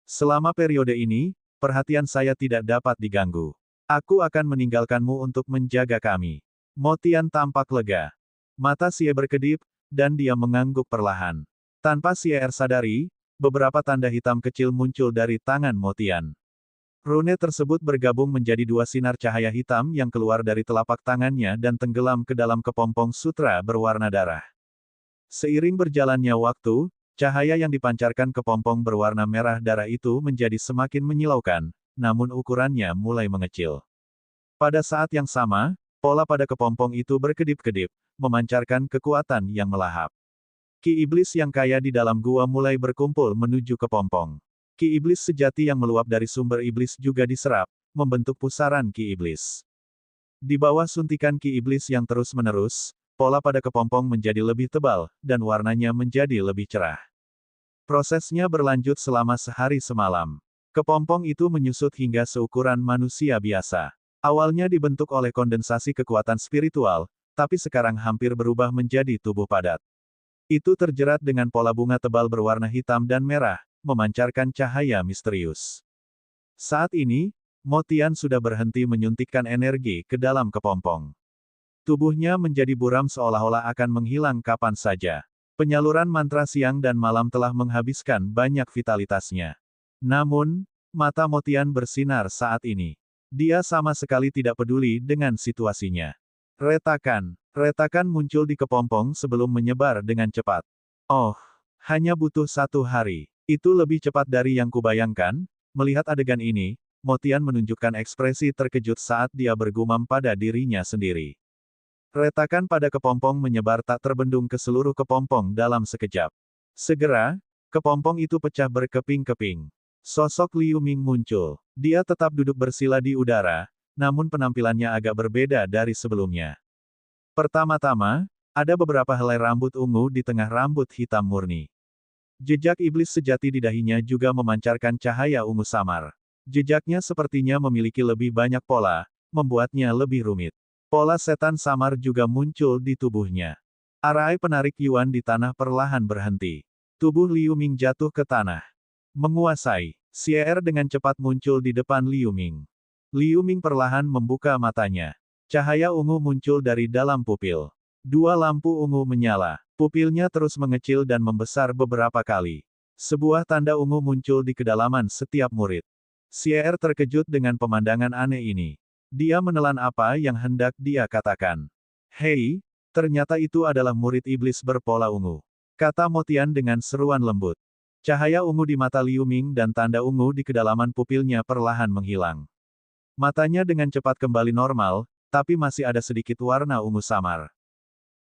Selama periode ini, perhatian saya tidak dapat diganggu. Aku akan meninggalkanmu untuk menjaga kami. Motian tampak lega. Mata Xie berkedip, dan dia mengangguk perlahan. Tanpa Xie sadari, beberapa tanda hitam kecil muncul dari tangan Motian. Rune tersebut bergabung menjadi 2 sinar cahaya hitam yang keluar dari telapak tangannya dan tenggelam ke dalam kepompong sutra berwarna darah. Seiring berjalannya waktu, cahaya yang dipancarkan kepompong berwarna merah darah itu menjadi semakin menyilaukan, namun ukurannya mulai mengecil. Pada saat yang sama, pola pada kepompong itu berkedip-kedip, memancarkan kekuatan yang melahap. Ki iblis yang kaya di dalam gua mulai berkumpul menuju kepompong. Ki iblis sejati yang meluap dari sumber iblis juga diserap, membentuk pusaran ki iblis. Di bawah suntikan ki iblis yang terus-menerus, pola pada kepompong menjadi lebih tebal, dan warnanya menjadi lebih cerah. Prosesnya berlanjut selama sehari semalam. Kepompong itu menyusut hingga seukuran manusia biasa. Awalnya dibentuk oleh kondensasi kekuatan spiritual, tapi sekarang hampir berubah menjadi tubuh padat. Itu terjerat dengan pola bunga tebal berwarna hitam dan merah, memancarkan cahaya misterius. Saat ini, Mo Tian sudah berhenti menyuntikkan energi ke dalam kepompong. Tubuhnya menjadi buram seolah-olah akan menghilang kapan saja. Penyaluran mantra siang dan malam telah menghabiskan banyak vitalitasnya. Namun, mata Mo Tian bersinar saat ini. Dia sama sekali tidak peduli dengan situasinya. Retakan muncul di kepompong sebelum menyebar dengan cepat. Oh, hanya butuh 1 hari. Itu lebih cepat dari yang kubayangkan. Melihat adegan ini, Mo Tian menunjukkan ekspresi terkejut saat dia bergumam pada dirinya sendiri. Retakan pada kepompong menyebar tak terbendung ke seluruh kepompong dalam sekejap. Segera, kepompong itu pecah berkeping-keping. Sosok Liu Ming muncul. Dia tetap duduk bersila di udara, namun penampilannya agak berbeda dari sebelumnya. Pertama-tama, ada beberapa helai rambut ungu di tengah rambut hitam murni. Jejak iblis sejati di dahinya juga memancarkan cahaya ungu samar. Jejaknya sepertinya memiliki lebih banyak pola, membuatnya lebih rumit. Pola setan samar juga muncul di tubuhnya. Arai penarik Yuan di tanah perlahan berhenti. Tubuh Liu Ming jatuh ke tanah. Menguasai. Xier dengan cepat muncul di depan Liu Ming. Liu Ming perlahan membuka matanya. Cahaya ungu muncul dari dalam pupil. 2 lampu ungu menyala. Pupilnya terus mengecil dan membesar beberapa kali. Sebuah tanda ungu muncul di kedalaman setiap murid. Xier terkejut dengan pemandangan aneh ini. Dia menelan apa yang hendak dia katakan. Hei, ternyata itu adalah murid iblis berpola ungu. Kata Mo Tian dengan seruan lembut. Cahaya ungu di mata Liu Ming dan tanda ungu di kedalaman pupilnya perlahan menghilang. Matanya dengan cepat kembali normal, tapi masih ada sedikit warna ungu samar.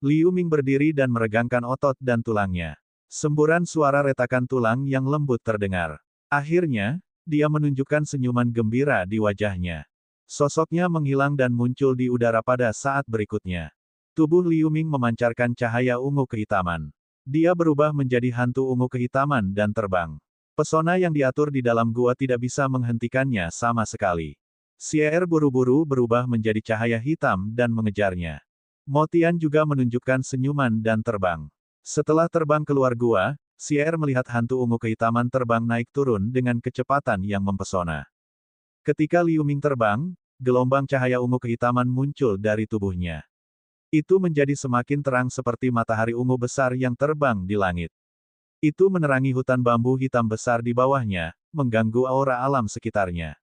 Liu Ming berdiri dan meregangkan otot dan tulangnya. Semburan suara retakan tulang yang lembut terdengar. Akhirnya, dia menunjukkan senyuman gembira di wajahnya. Sosoknya menghilang dan muncul di udara pada saat berikutnya. Tubuh Liu Ming memancarkan cahaya ungu kehitaman. Dia berubah menjadi hantu ungu kehitaman dan terbang. Pesona yang diatur di dalam gua tidak bisa menghentikannya sama sekali. Xier buru-buru berubah menjadi cahaya hitam dan mengejarnya. Mo Tian juga menunjukkan senyuman dan terbang. Setelah terbang keluar gua, Xier melihat hantu ungu kehitaman terbang naik turun dengan kecepatan yang mempesona. Ketika Liu Ming terbang, gelombang cahaya ungu kehitaman muncul dari tubuhnya. Itu menjadi semakin terang seperti matahari ungu besar yang terbang di langit. Itu menerangi hutan bambu hitam besar di bawahnya, mengganggu aura alam sekitarnya.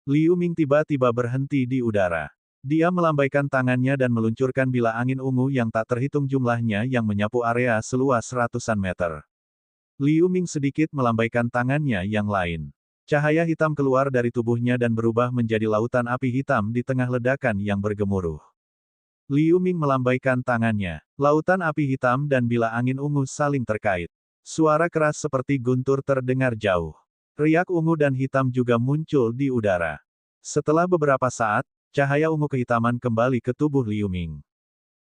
Liu Ming tiba-tiba berhenti di udara. Dia melambaikan tangannya dan meluncurkan bila angin ungu yang tak terhitung jumlahnya yang menyapu area seluas ratusan meter. Liu Ming sedikit melambaikan tangannya yang lain. Cahaya hitam keluar dari tubuhnya dan berubah menjadi lautan api hitam di tengah ledakan yang bergemuruh. Liu Ming melambaikan tangannya. Lautan api hitam dan bila angin ungu saling terkait. Suara keras seperti guntur terdengar jauh. Riak ungu dan hitam juga muncul di udara. Setelah beberapa saat, cahaya ungu kehitaman kembali ke tubuh Liu Ming.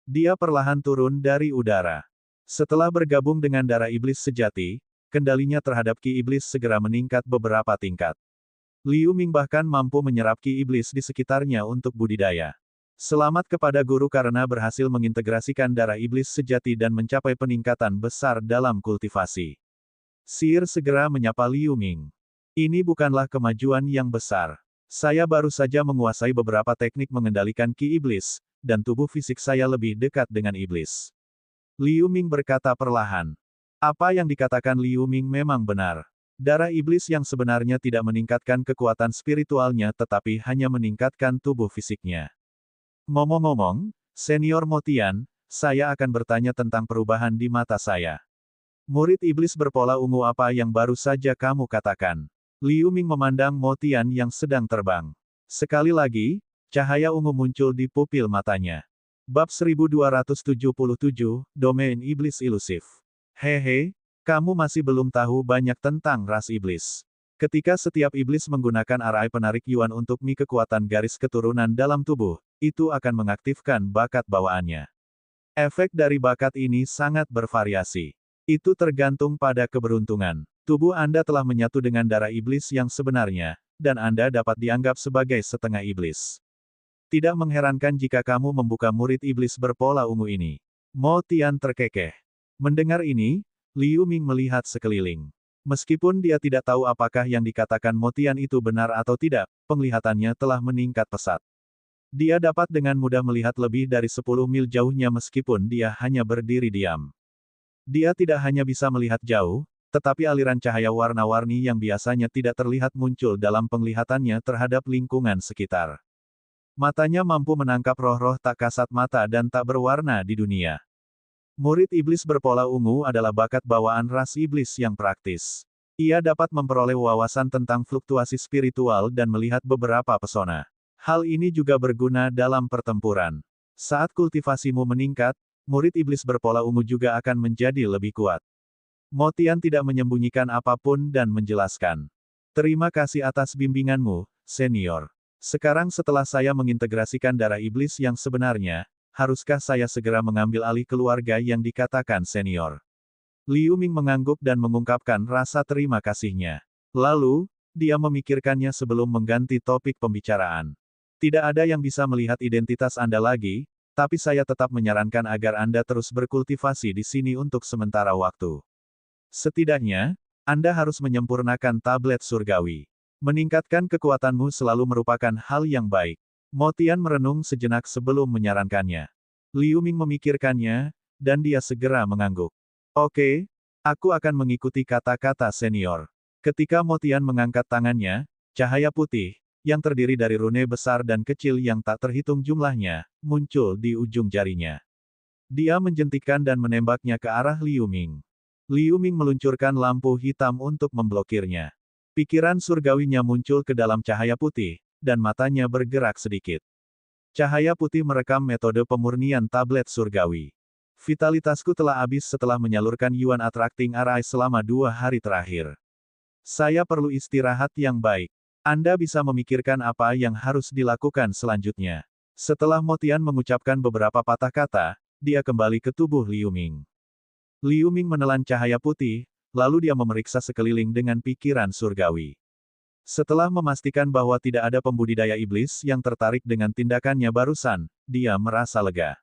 Dia perlahan turun dari udara. Setelah bergabung dengan darah iblis sejati, kendalinya terhadap ki iblis segera meningkat beberapa tingkat. Liu Ming bahkan mampu menyerap ki iblis di sekitarnya untuk budidaya. Selamat kepada guru karena berhasil mengintegrasikan darah iblis sejati dan mencapai peningkatan besar dalam kultivasi. Sir segera menyapa Liu Ming. Ini bukanlah kemajuan yang besar. Saya baru saja menguasai beberapa teknik mengendalikan ki iblis, dan tubuh fisik saya lebih dekat dengan iblis. Liu Ming berkata perlahan. Apa yang dikatakan Liu Ming memang benar. Darah iblis yang sebenarnya tidak meningkatkan kekuatan spiritualnya tetapi hanya meningkatkan tubuh fisiknya. Ngomong-ngomong, Senior Mo Tian, saya akan bertanya tentang perubahan di mata saya. Murid iblis berpola ungu apa yang baru saja kamu katakan? Liu Ming memandang Mo Tian yang sedang terbang. Sekali lagi, cahaya ungu muncul di pupil matanya. Bab 1277, Domain Iblis Ilusif. Hehe, kamu masih belum tahu banyak tentang ras iblis. Ketika setiap iblis menggunakan arai penarik Yuan untuk mi kekuatan garis keturunan dalam tubuh, itu akan mengaktifkan bakat bawaannya. Efek dari bakat ini sangat bervariasi. Itu tergantung pada keberuntungan. Tubuh Anda telah menyatu dengan darah iblis yang sebenarnya, dan Anda dapat dianggap sebagai setengah iblis. Tidak mengherankan jika kamu membuka murid iblis berpola ungu ini. Mo Tian terkekeh. Mendengar ini, Liu Ming melihat sekeliling. Meskipun dia tidak tahu apakah yang dikatakan Mo Tian itu benar atau tidak, penglihatannya telah meningkat pesat. Dia dapat dengan mudah melihat lebih dari 10 mil jauhnya meskipun dia hanya berdiri diam. Dia tidak hanya bisa melihat jauh, tetapi aliran cahaya warna-warni yang biasanya tidak terlihat muncul dalam penglihatannya terhadap lingkungan sekitar. Matanya mampu menangkap roh-roh tak kasat mata dan tak berwarna di dunia. Murid iblis berpola ungu adalah bakat bawaan ras iblis yang praktis. Ia dapat memperoleh wawasan tentang fluktuasi spiritual dan melihat beberapa pesona. Hal ini juga berguna dalam pertempuran. Saat kultivasimu meningkat, murid iblis berpola ungu juga akan menjadi lebih kuat. Mo Tian tidak menyembunyikan apapun dan menjelaskan. Terima kasih atas bimbinganmu, senior. Sekarang setelah saya mengintegrasikan darah iblis yang sebenarnya, haruskah saya segera mengambil alih keluarga yang dikatakan senior? Liu Ming mengangguk dan mengungkapkan rasa terima kasihnya. Lalu, dia memikirkannya sebelum mengganti topik pembicaraan. Tidak ada yang bisa melihat identitas Anda lagi, tapi saya tetap menyarankan agar Anda terus berkultivasi di sini untuk sementara waktu. Setidaknya, Anda harus menyempurnakan tablet surgawi. Meningkatkan kekuatanmu selalu merupakan hal yang baik. Mo Tian merenung sejenak sebelum menyarankannya. Liu Ming memikirkannya, dan dia segera mengangguk. Oke, aku akan mengikuti kata-kata senior. Ketika Mo Tian mengangkat tangannya, cahaya putih, yang terdiri dari rune besar dan kecil yang tak terhitung jumlahnya, muncul di ujung jarinya. Dia menjentikkan dan menembaknya ke arah Liu Ming. Liu Ming meluncurkan lampu hitam untuk memblokirnya. Pikiran surgawinya muncul ke dalam cahaya putih, dan matanya bergerak sedikit. Cahaya putih merekam metode pemurnian tablet surgawi. Vitalitasku telah habis setelah menyalurkan Yuan Attracting Array selama 2 hari terakhir. Saya perlu istirahat yang baik. Anda bisa memikirkan apa yang harus dilakukan selanjutnya. Setelah Mo Tian mengucapkan beberapa patah kata, dia kembali ke tubuh Liu Ming. Liu Ming menelan cahaya putih, lalu dia memeriksa sekeliling dengan pikiran surgawi. Setelah memastikan bahwa tidak ada pembudidaya iblis yang tertarik dengan tindakannya barusan, dia merasa lega.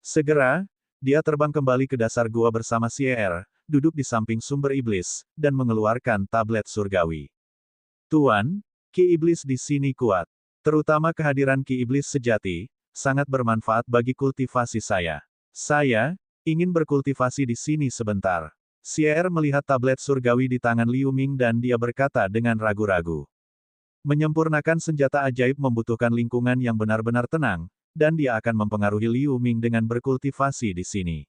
Segera, dia terbang kembali ke dasar gua bersama Xier, duduk di samping sumber iblis, dan mengeluarkan tablet surgawi. Tuan, Ki Iblis di sini kuat. Terutama kehadiran Ki Iblis sejati, sangat bermanfaat bagi kultivasi saya. Saya ingin berkultivasi di sini sebentar. Xier melihat tablet surgawi di tangan Liu Ming dan dia berkata dengan ragu-ragu. Menyempurnakan senjata ajaib membutuhkan lingkungan yang benar-benar tenang, dan dia akan mempengaruhi Liu Ming dengan berkultivasi di sini.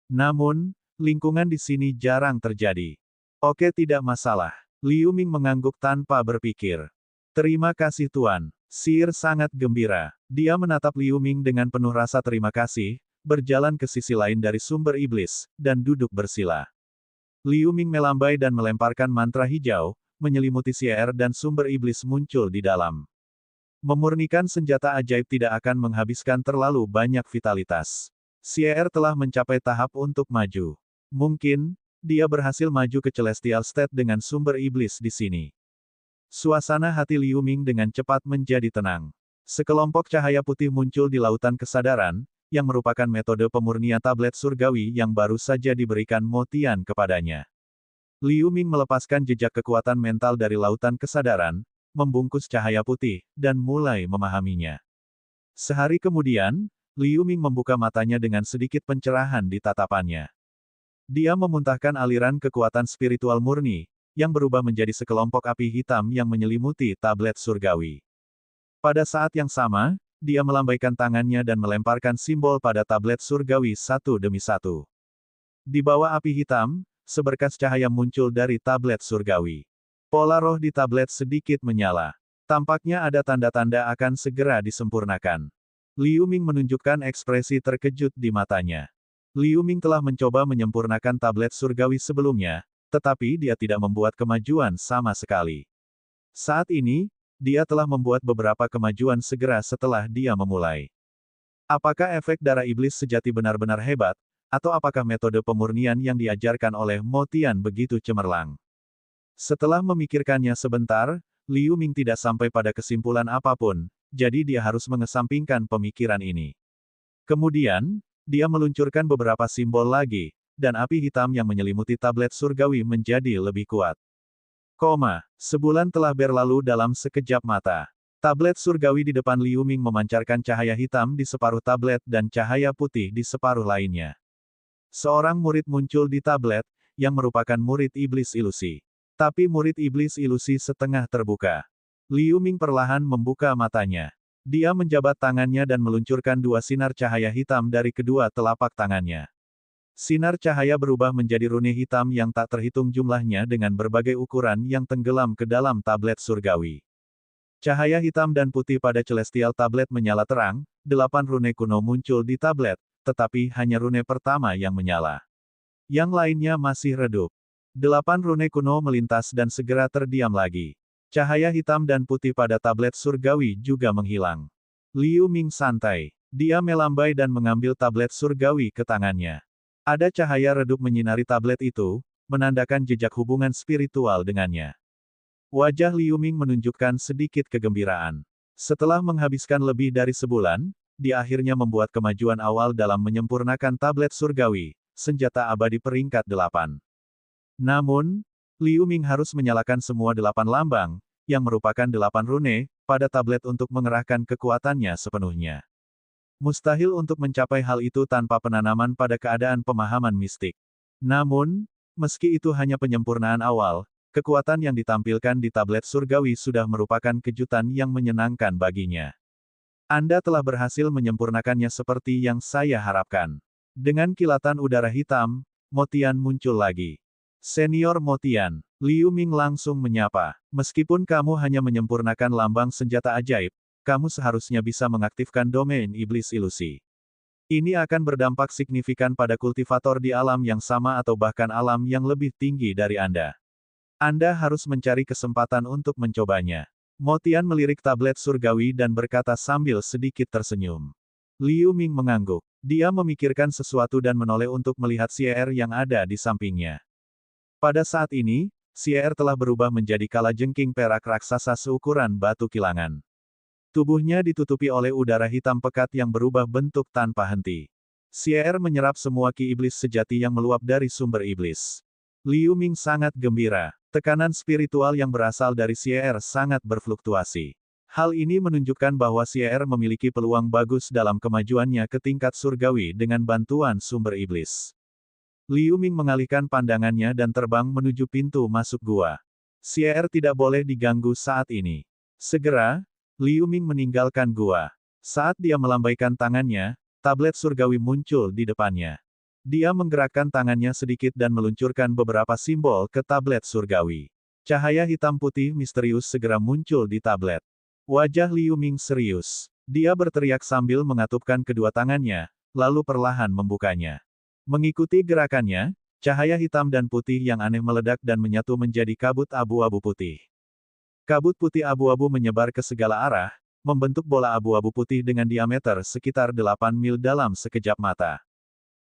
Namun, lingkungan di sini jarang terjadi. Oke, tidak masalah. Liu Ming mengangguk tanpa berpikir. Terima kasih Tuan. Xier sangat gembira. Dia menatap Liu Ming dengan penuh rasa terima kasih, berjalan ke sisi lain dari sumber iblis, dan duduk bersila. Liu Ming melambai dan melemparkan mantra hijau, menyelimuti Xier dan sumber iblis muncul di dalam. Memurnikan senjata ajaib tidak akan menghabiskan terlalu banyak vitalitas. Xier telah mencapai tahap untuk maju. Mungkin, dia berhasil maju ke Celestial State dengan sumber iblis di sini. Suasana hati Liu Ming dengan cepat menjadi tenang. Sekelompok cahaya putih muncul di lautan kesadaran, yang merupakan metode pemurnian tablet surgawi yang baru saja diberikan Mo Tian kepadanya. Liu Ming melepaskan jejak kekuatan mental dari lautan kesadaran, membungkus cahaya putih, dan mulai memahaminya. Sehari kemudian, Liu Ming membuka matanya dengan sedikit pencerahan di tatapannya. Dia memuntahkan aliran kekuatan spiritual murni, yang berubah menjadi sekelompok api hitam yang menyelimuti tablet surgawi. Pada saat yang sama, dia melambaikan tangannya dan melemparkan simbol pada tablet surgawi satu demi satu. Di bawah api hitam, seberkas cahaya muncul dari tablet surgawi. Pola roh di tablet sedikit menyala. Tampaknya ada tanda-tanda akan segera disempurnakan. Liu Ming menunjukkan ekspresi terkejut di matanya. Liu Ming telah mencoba menyempurnakan tablet surgawi sebelumnya, tetapi dia tidak membuat kemajuan sama sekali. Saat ini, dia telah membuat beberapa kemajuan segera setelah dia memulai. Apakah efek darah iblis sejati benar-benar hebat, atau apakah metode pemurnian yang diajarkan oleh Mo Tian begitu cemerlang? Setelah memikirkannya sebentar, Liu Ming tidak sampai pada kesimpulan apapun, jadi dia harus mengesampingkan pemikiran ini. Kemudian, dia meluncurkan beberapa simbol lagi, dan api hitam yang menyelimuti tablet surgawi menjadi lebih kuat. Sebulan telah berlalu dalam sekejap mata. Tablet surgawi di depan Liu Ming memancarkan cahaya hitam di separuh tablet dan cahaya putih di separuh lainnya. Seorang murid muncul di tablet, yang merupakan murid iblis ilusi. Tapi murid iblis ilusi setengah terbuka. Liu Ming perlahan membuka matanya. Dia menjabat tangannya dan meluncurkan dua sinar cahaya hitam dari kedua telapak tangannya. Sinar cahaya berubah menjadi rune hitam yang tak terhitung jumlahnya dengan berbagai ukuran yang tenggelam ke dalam tablet surgawi. Cahaya hitam dan putih pada celestial tablet menyala terang, 8 rune kuno muncul di tablet, tetapi hanya rune pertama yang menyala. Yang lainnya masih redup. 8 rune kuno melintas dan segera terdiam lagi. Cahaya hitam dan putih pada tablet surgawi juga menghilang. Liu Ming santai. Dia melambai dan mengambil tablet surgawi ke tangannya. Ada cahaya redup menyinari tablet itu, menandakan jejak hubungan spiritual dengannya. Wajah Liu Ming menunjukkan sedikit kegembiraan. Setelah menghabiskan lebih dari sebulan, dia akhirnya membuat kemajuan awal dalam menyempurnakan tablet surgawi, senjata abadi peringkat 8. Namun, Liu Ming harus menyalakan semua 8 lambang, yang merupakan 8 rune, pada tablet untuk mengerahkan kekuatannya sepenuhnya. Mustahil untuk mencapai hal itu tanpa penanaman pada keadaan pemahaman mistik. Namun, meski itu hanya penyempurnaan awal, kekuatan yang ditampilkan di tablet surgawi sudah merupakan kejutan yang menyenangkan baginya. Anda telah berhasil menyempurnakannya seperti yang saya harapkan. Dengan kilatan udara hitam, Motian muncul lagi. Senior Motian, Liu Ming langsung menyapa. Meskipun kamu hanya menyempurnakan lambang senjata ajaib, kamu seharusnya bisa mengaktifkan domain iblis ilusi. Ini akan berdampak signifikan pada kultivator di alam yang sama atau bahkan alam yang lebih tinggi dari Anda. Anda harus mencari kesempatan untuk mencobanya. Motian melirik tablet surgawi dan berkata sambil sedikit tersenyum. Liu Ming mengangguk. Dia memikirkan sesuatu dan menoleh untuk melihat Xier yang ada di sampingnya. Pada saat ini, Xier telah berubah menjadi kalajengking perak raksasa seukuran batu kilangan. Tubuhnya ditutupi oleh udara hitam pekat yang berubah bentuk tanpa henti. Xier menyerap semua ki iblis sejati yang meluap dari sumber iblis. Liu Ming sangat gembira. Tekanan spiritual yang berasal dari Xier sangat berfluktuasi. Hal ini menunjukkan bahwa Xier memiliki peluang bagus dalam kemajuannya ke tingkat surgawi dengan bantuan sumber iblis. Liu Ming mengalihkan pandangannya dan terbang menuju pintu masuk gua. Xier tidak boleh diganggu saat ini. Segera, Liu Ming meninggalkan gua. Saat dia melambaikan tangannya, tablet surgawi muncul di depannya. Dia menggerakkan tangannya sedikit dan meluncurkan beberapa simbol ke tablet surgawi. Cahaya hitam putih misterius segera muncul di tablet. Wajah Liu Ming serius. Dia berteriak sambil mengatupkan kedua tangannya, lalu perlahan membukanya. Mengikuti gerakannya, cahaya hitam dan putih yang aneh meledak dan menyatu menjadi kabut abu-abu putih. Kabut putih abu-abu menyebar ke segala arah, membentuk bola abu-abu putih dengan diameter sekitar 8 mil dalam sekejap mata.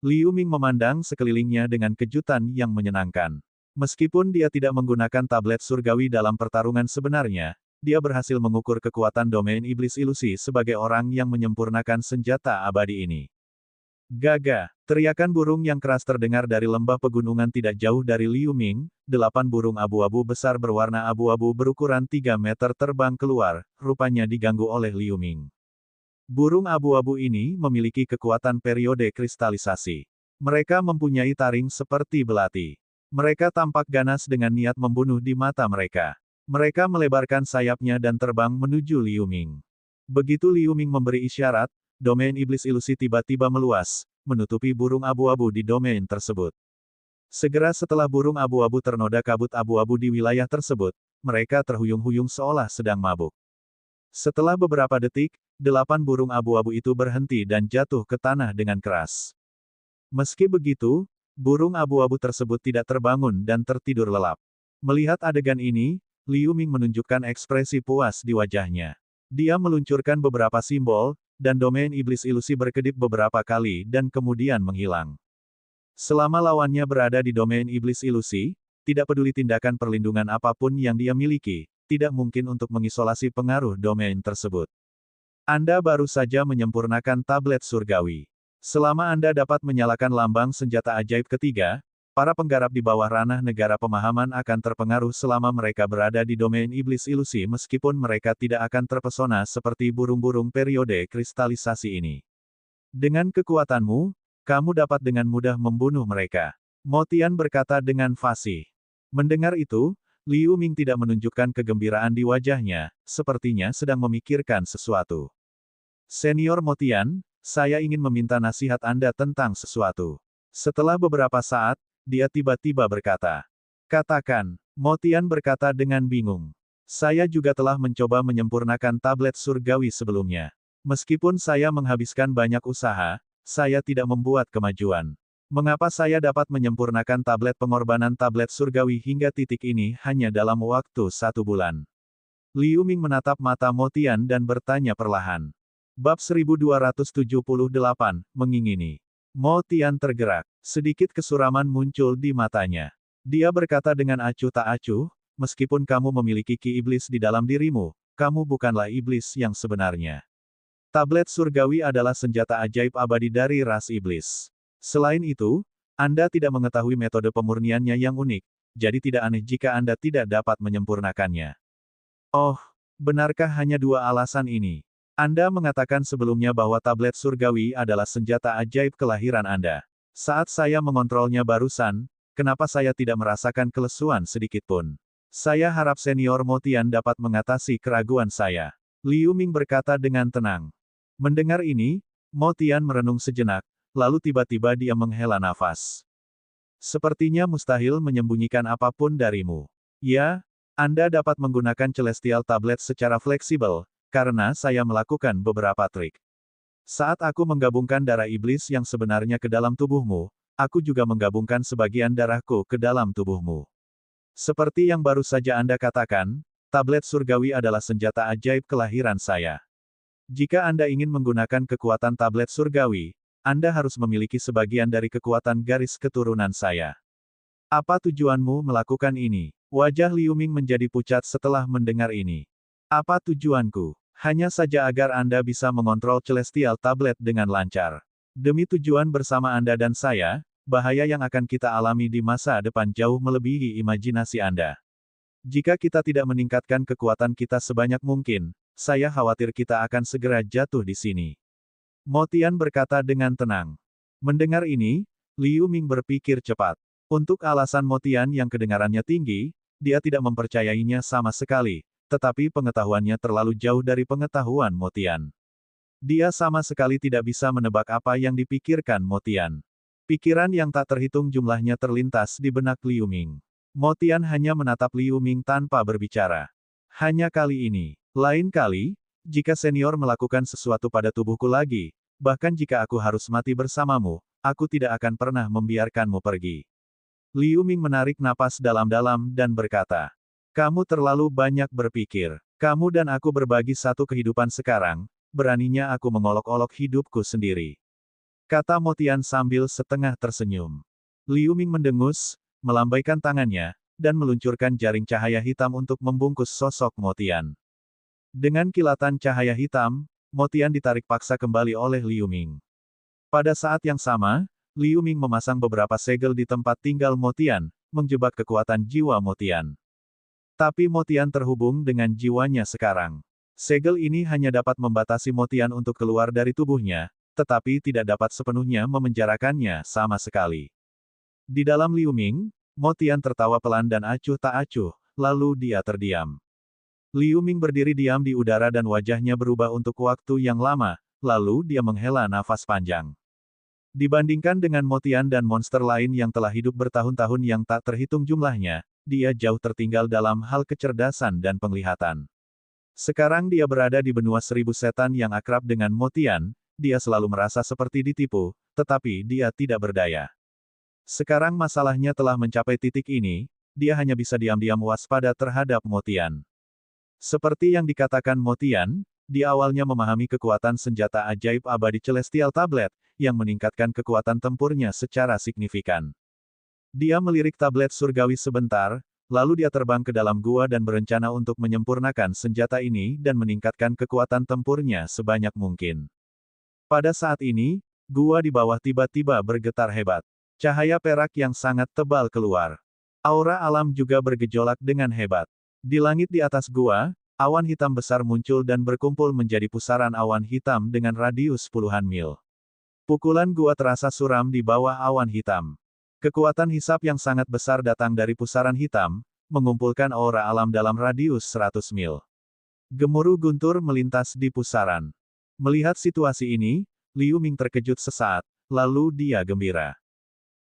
Liu Ming memandang sekelilingnya dengan kejutan yang menyenangkan. Meskipun dia tidak menggunakan tablet surgawi dalam pertarungan sebenarnya, dia berhasil mengukur kekuatan domain iblis ilusi sebagai orang yang menyempurnakan senjata abadi ini. Gaga! Teriakan burung yang keras terdengar dari lembah pegunungan tidak jauh dari Liu Ming. 8 burung abu-abu besar berwarna abu-abu berukuran 3 meter terbang keluar, rupanya diganggu oleh Liu Ming. Burung abu-abu ini memiliki kekuatan periode kristalisasi. Mereka mempunyai taring seperti belati. Mereka tampak ganas dengan niat membunuh di mata mereka. Mereka melebarkan sayapnya dan terbang menuju Liu Ming. Begitu Liu Ming memberi isyarat, domain iblis ilusi tiba-tiba meluas, menutupi burung abu-abu di domain tersebut. Segera setelah burung abu-abu ternoda kabut abu-abu di wilayah tersebut, mereka terhuyung-huyung seolah sedang mabuk. Setelah beberapa detik, 8 burung abu-abu itu berhenti dan jatuh ke tanah dengan keras. Meski begitu, burung abu-abu tersebut tidak terbangun dan tertidur lelap. Melihat adegan ini, Liu Ming menunjukkan ekspresi puas di wajahnya. Dia meluncurkan beberapa simbol, dan domain iblis ilusi berkedip beberapa kali dan kemudian menghilang. Selama lawannya berada di domain iblis ilusi, tidak peduli tindakan perlindungan apapun yang dia miliki, tidak mungkin untuk mengisolasi pengaruh domain tersebut. Anda baru saja menyempurnakan tablet surgawi. Selama Anda dapat menyalakan lambang senjata ajaib ketiga, para penggarap di bawah ranah negara pemahaman akan terpengaruh selama mereka berada di domain iblis ilusi meskipun mereka tidak akan terpesona seperti burung-burung periode kristalisasi ini. Dengan kekuatanmu, kamu dapat dengan mudah membunuh mereka. Mo Tian berkata dengan fasih. Mendengar itu, Liu Ming tidak menunjukkan kegembiraan di wajahnya, sepertinya sedang memikirkan sesuatu. Senior Mo Tian, saya ingin meminta nasihat Anda tentang sesuatu. Setelah beberapa saat, dia tiba-tiba berkata. Katakan, Mo Tian berkata dengan bingung. Saya juga telah mencoba menyempurnakan tablet surgawi sebelumnya. Meskipun saya menghabiskan banyak usaha, saya tidak membuat kemajuan. Mengapa saya dapat menyempurnakan tablet pengorbanan tablet surgawi hingga titik ini hanya dalam waktu 1 bulan? Liu Ming menatap mata Mo Tian dan bertanya perlahan. Bab 1278, mengingini. Mo Tian tergerak. Sedikit kesuraman muncul di matanya. Dia berkata dengan acuh tak acuh, meskipun kamu memiliki ki iblis di dalam dirimu, kamu bukanlah iblis yang sebenarnya. Tablet surgawi adalah senjata ajaib abadi dari ras iblis. Selain itu, Anda tidak mengetahui metode pemurniannya yang unik, jadi tidak aneh jika Anda tidak dapat menyempurnakannya. Oh, benarkah hanya 2 alasan ini? Anda mengatakan sebelumnya bahwa tablet surgawi adalah senjata ajaib kelahiran Anda. Saat saya mengontrolnya barusan, kenapa saya tidak merasakan kelesuan sedikitpun? Saya harap senior Mo Tian dapat mengatasi keraguan saya. Liu Ming berkata dengan tenang. Mendengar ini, Mo Tian merenung sejenak, lalu tiba-tiba dia menghela nafas. Sepertinya mustahil menyembunyikan apapun darimu. Ya, Anda dapat menggunakan Celestial Tablet secara fleksibel, karena saya melakukan beberapa trik. Saat aku menggabungkan darah iblis yang sebenarnya ke dalam tubuhmu, aku juga menggabungkan sebagian darahku ke dalam tubuhmu. Seperti yang baru saja Anda katakan, tablet surgawi adalah senjata ajaib kelahiran saya. Jika Anda ingin menggunakan kekuatan tablet surgawi, Anda harus memiliki sebagian dari kekuatan garis keturunan saya. Apa tujuanmu melakukan ini? Wajah Liu Ming menjadi pucat setelah mendengar ini. Apa tujuanku? Hanya saja agar Anda bisa mengontrol Celestial Tablet dengan lancar. Demi tujuan bersama Anda dan saya, bahaya yang akan kita alami di masa depan jauh melebihi imajinasi Anda. Jika kita tidak meningkatkan kekuatan kita sebanyak mungkin, saya khawatir kita akan segera jatuh di sini. Mo Tian berkata dengan tenang. Mendengar ini, Liu Ming berpikir cepat. Untuk alasan Mo Tian yang kedengarannya tinggi, dia tidak mempercayainya sama sekali. Tetapi pengetahuannya terlalu jauh dari pengetahuan Mo Tian. Dia sama sekali tidak bisa menebak apa yang dipikirkan Mo Tian. Pikiran yang tak terhitung jumlahnya terlintas di benak Liu Ming. Mo Tian hanya menatap Liu Ming tanpa berbicara. Hanya kali ini. Lain kali, jika senior melakukan sesuatu pada tubuhku lagi, bahkan jika aku harus mati bersamamu, aku tidak akan pernah membiarkanmu pergi. Liu Ming menarik napas dalam-dalam dan berkata, kamu terlalu banyak berpikir. Kamu dan aku berbagi satu kehidupan sekarang, beraninya aku mengolok-olok hidupku sendiri. Kata Mo Tian sambil setengah tersenyum. Liu Ming mendengus, melambaikan tangannya, dan meluncurkan jaring cahaya hitam untuk membungkus sosok Mo Tian. Dengan kilatan cahaya hitam, Mo Tian ditarik paksa kembali oleh Liu Ming. Pada saat yang sama, Liu Ming memasang beberapa segel di tempat tinggal Mo Tian, menjebak kekuatan jiwa Mo Tian. Tapi Mo Tian terhubung dengan jiwanya sekarang. Segel ini hanya dapat membatasi Mo Tian untuk keluar dari tubuhnya, tetapi tidak dapat sepenuhnya memenjarakannya sama sekali. Di dalam Liu Ming, Mo Tian tertawa pelan dan acuh tak acuh, lalu dia terdiam. Liu Ming berdiri diam di udara dan wajahnya berubah untuk waktu yang lama, lalu dia menghela nafas panjang. Dibandingkan dengan Mo Tian dan monster lain yang telah hidup bertahun-tahun yang tak terhitung jumlahnya, dia jauh tertinggal dalam hal kecerdasan dan penglihatan. Sekarang dia berada di benua 1000 setan yang akrab dengan Mo Tian, dia selalu merasa seperti ditipu, tetapi dia tidak berdaya. Sekarang masalahnya telah mencapai titik ini, dia hanya bisa diam-diam waspada terhadap Mo Tian. Seperti yang dikatakan Mo Tian, dia awalnya memahami kekuatan senjata ajaib abadi Celestial Tablet, yang meningkatkan kekuatan tempurnya secara signifikan. Dia melirik tablet surgawi sebentar, lalu dia terbang ke dalam gua dan berencana untuk menyempurnakan senjata ini dan meningkatkan kekuatan tempurnya sebanyak mungkin. Pada saat ini, gua di bawah tiba-tiba bergetar hebat. Cahaya perak yang sangat tebal keluar. Aura alam juga bergejolak dengan hebat. Di langit di atas gua, awan hitam besar muncul dan berkumpul menjadi pusaran awan hitam dengan radius puluhan mil. Pukulan gua terasa suram di bawah awan hitam. Kekuatan hisap yang sangat besar datang dari pusaran hitam, mengumpulkan aura alam dalam radius 100 mil. Gemuruh guntur melintas di pusaran. Melihat situasi ini, Liu Ming terkejut sesaat, lalu dia gembira.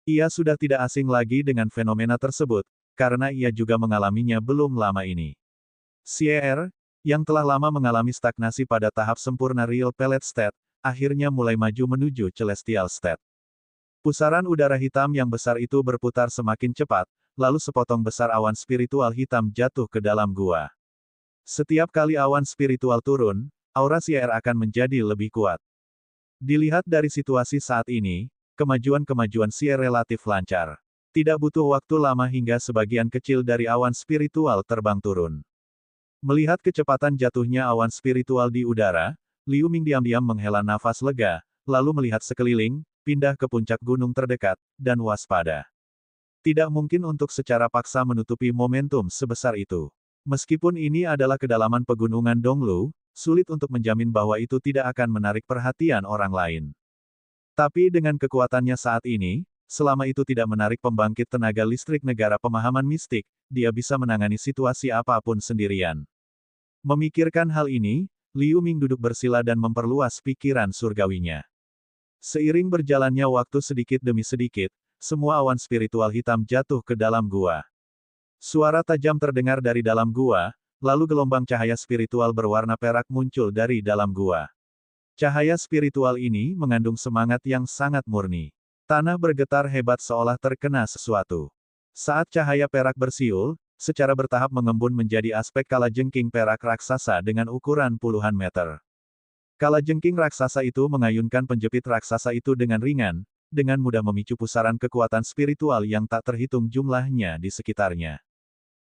Ia sudah tidak asing lagi dengan fenomena tersebut, karena ia juga mengalaminya belum lama ini. Xier, yang telah lama mengalami stagnasi pada tahap sempurna Real Pellet State, akhirnya mulai maju menuju Celestial State. Pusaran udara hitam yang besar itu berputar semakin cepat, lalu sepotong besar awan spiritual hitam jatuh ke dalam gua. Setiap kali awan spiritual turun, aura Xier akan menjadi lebih kuat. Dilihat dari situasi saat ini, kemajuan-kemajuan Xier relatif lancar. Tidak butuh waktu lama hingga sebagian kecil dari awan spiritual terbang turun. Melihat kecepatan jatuhnya awan spiritual di udara, Liu Ming diam-diam menghela nafas lega, lalu melihat sekeliling, pindah ke puncak gunung terdekat, dan waspada. Tidak mungkin untuk secara paksa menutupi momentum sebesar itu. Meskipun ini adalah kedalaman pegunungan Donglu, sulit untuk menjamin bahwa itu tidak akan menarik perhatian orang lain. Tapi dengan kekuatannya saat ini, selama itu tidak menarik pembangkit tenaga listrik negara pemahaman mistik, dia bisa menangani situasi apapun sendirian. Memikirkan hal ini, Liu Ming duduk bersila dan memperluas pikiran surgawinya. Seiring berjalannya waktu sedikit demi sedikit, semua awan spiritual hitam jatuh ke dalam gua. Suara tajam terdengar dari dalam gua, lalu gelombang cahaya spiritual berwarna perak muncul dari dalam gua. Cahaya spiritual ini mengandung semangat yang sangat murni. Tanah bergetar hebat seolah terkena sesuatu. Saat cahaya perak bersiul, secara bertahap mengembun menjadi aspek kalajengking perak raksasa dengan ukuran puluhan meter. Kalajengking raksasa itu mengayunkan penjepit raksasa itu dengan ringan, dengan mudah memicu pusaran kekuatan spiritual yang tak terhitung jumlahnya di sekitarnya.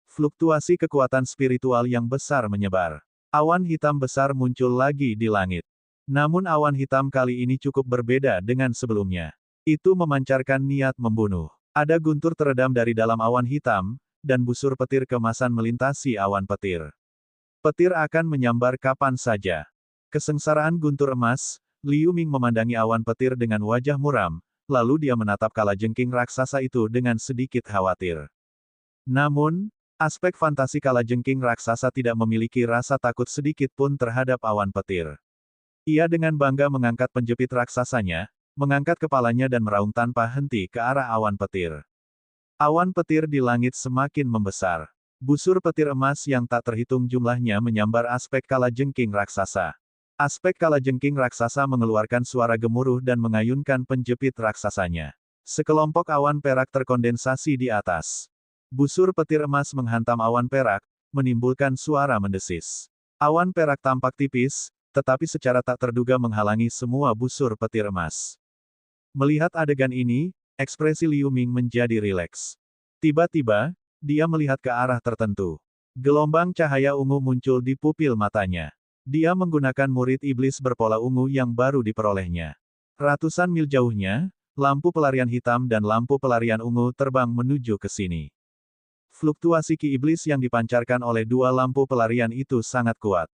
Fluktuasi kekuatan spiritual yang besar menyebar. Awan hitam besar muncul lagi di langit. Namun awan hitam kali ini cukup berbeda dengan sebelumnya. Itu memancarkan niat membunuh. Ada guntur teredam dari dalam awan hitam, dan busur petir kemasan melintasi awan petir. Petir akan menyambar kapan saja. Kesengsaraan guntur emas, Liu Ming memandangi awan petir dengan wajah muram, lalu dia menatap kalajengking raksasa itu dengan sedikit khawatir. Namun, aspek fantasi kalajengking raksasa tidak memiliki rasa takut sedikit pun terhadap awan petir. Ia dengan bangga mengangkat penjepit raksasanya, mengangkat kepalanya dan meraung tanpa henti ke arah awan petir. Awan petir di langit semakin membesar. Busur petir emas yang tak terhitung jumlahnya menyambar aspek kalajengking raksasa. Aspek kalajengking raksasa mengeluarkan suara gemuruh dan mengayunkan penjepit raksasanya. Sekelompok awan perak terkondensasi di atas. Busur petir emas menghantam awan perak, menimbulkan suara mendesis. Awan perak tampak tipis, tetapi secara tak terduga menghalangi semua busur petir emas. Melihat adegan ini, ekspresi Liu Ming menjadi rileks. Tiba-tiba, dia melihat ke arah tertentu. Gelombang cahaya ungu muncul di pupil matanya. Dia menggunakan murid iblis berpola ungu yang baru diperolehnya. Ratusan mil jauhnya, lampu pelarian hitam dan lampu pelarian ungu terbang menuju ke sini. Fluktuasi ki iblis yang dipancarkan oleh dua lampu pelarian itu sangat kuat.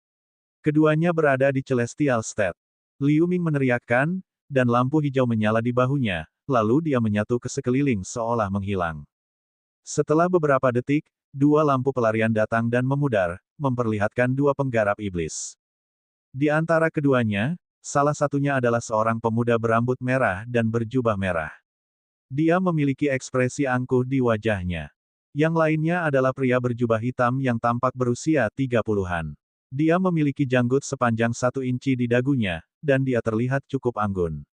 Keduanya berada di Celestial State. Liu Ming meneriakkan, dan lampu hijau menyala di bahunya, lalu dia menyatu ke sekeliling seolah menghilang. Setelah beberapa detik, dua lampu pelarian datang dan memudar, memperlihatkan dua penggarap iblis. Di antara keduanya, salah satunya adalah seorang pemuda berambut merah dan berjubah merah. Dia memiliki ekspresi angkuh di wajahnya. Yang lainnya adalah pria berjubah hitam yang tampak berusia 30-an. Dia memiliki janggut sepanjang 1 inci di dagunya, dan dia terlihat cukup anggun.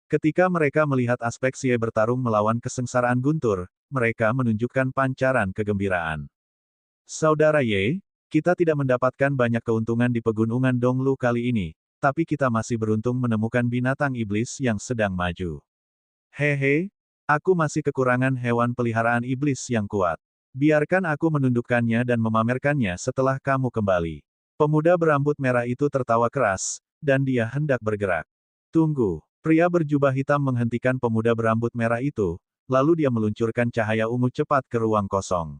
Ketika mereka melihat aspek Xie bertarung melawan kesengsaraan guntur, mereka menunjukkan pancaran kegembiraan. Saudara Ye, kita tidak mendapatkan banyak keuntungan di pegunungan Donglu kali ini, tapi kita masih beruntung menemukan binatang iblis yang sedang maju. Hehe, Aku masih kekurangan hewan peliharaan iblis yang kuat. Biarkan aku menundukkannya dan memamerkannya setelah kamu kembali. Pemuda berambut merah itu tertawa keras, dan dia hendak bergerak. Tunggu. Pria berjubah hitam menghentikan pemuda berambut merah itu, lalu dia meluncurkan cahaya ungu cepat ke ruang kosong.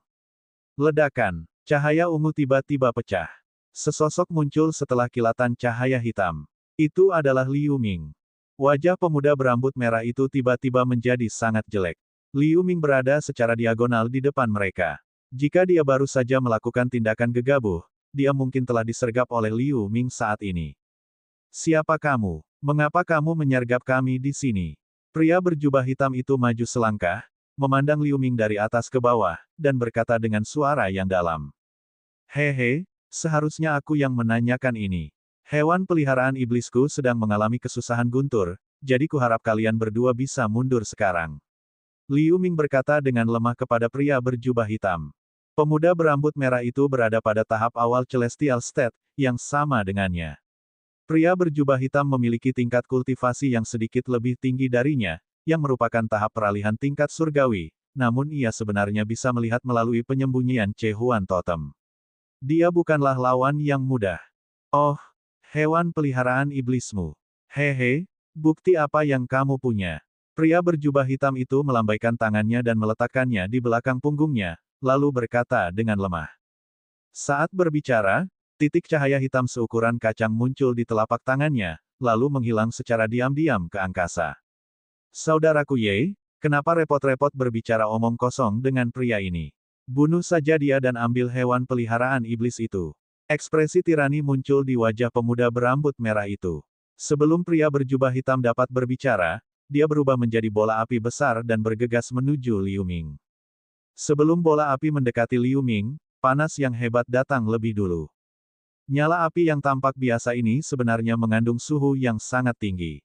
Ledakan. Cahaya ungu tiba-tiba pecah. Sesosok muncul setelah kilatan cahaya hitam. Itu adalah Liu Ming. Wajah pemuda berambut merah itu tiba-tiba menjadi sangat jelek. Liu Ming berada secara diagonal di depan mereka. Jika dia baru saja melakukan tindakan gegabah, dia mungkin telah disergap oleh Liu Ming saat ini. Siapa kamu? Mengapa kamu menyergap kami di sini? Pria berjubah hitam itu maju selangkah, memandang Liu Ming dari atas ke bawah, dan berkata dengan suara yang dalam. Hehe, seharusnya aku yang menanyakan ini. Hewan peliharaan iblisku sedang mengalami kesusahan guntur, jadi kuharap kalian berdua bisa mundur sekarang. Liu Ming berkata dengan lemah kepada pria berjubah hitam. Pemuda berambut merah itu berada pada tahap awal Celestial State, yang sama dengannya. Pria berjubah hitam memiliki tingkat kultivasi yang sedikit lebih tinggi darinya, yang merupakan tahap peralihan tingkat surgawi, namun ia sebenarnya bisa melihat melalui penyembunyian Cehuan Totem. Dia bukanlah lawan yang mudah. Oh, hewan peliharaan iblismu. Hehe, bukti apa yang kamu punya? Pria berjubah hitam itu melambaikan tangannya dan meletakkannya di belakang punggungnya, lalu berkata dengan lemah. Saat berbicara, titik cahaya hitam seukuran kacang muncul di telapak tangannya, lalu menghilang secara diam-diam ke angkasa. Saudaraku Ye, kenapa repot-repot berbicara omong kosong dengan pria ini? Bunuh saja dia dan ambil hewan peliharaan iblis itu. Ekspresi tirani muncul di wajah pemuda berambut merah itu. Sebelum pria berjubah hitam dapat berbicara, dia berubah menjadi bola api besar dan bergegas menuju Liu Ming. Sebelum bola api mendekati Liu Ming, panas yang hebat datang lebih dulu. Nyala api yang tampak biasa ini sebenarnya mengandung suhu yang sangat tinggi.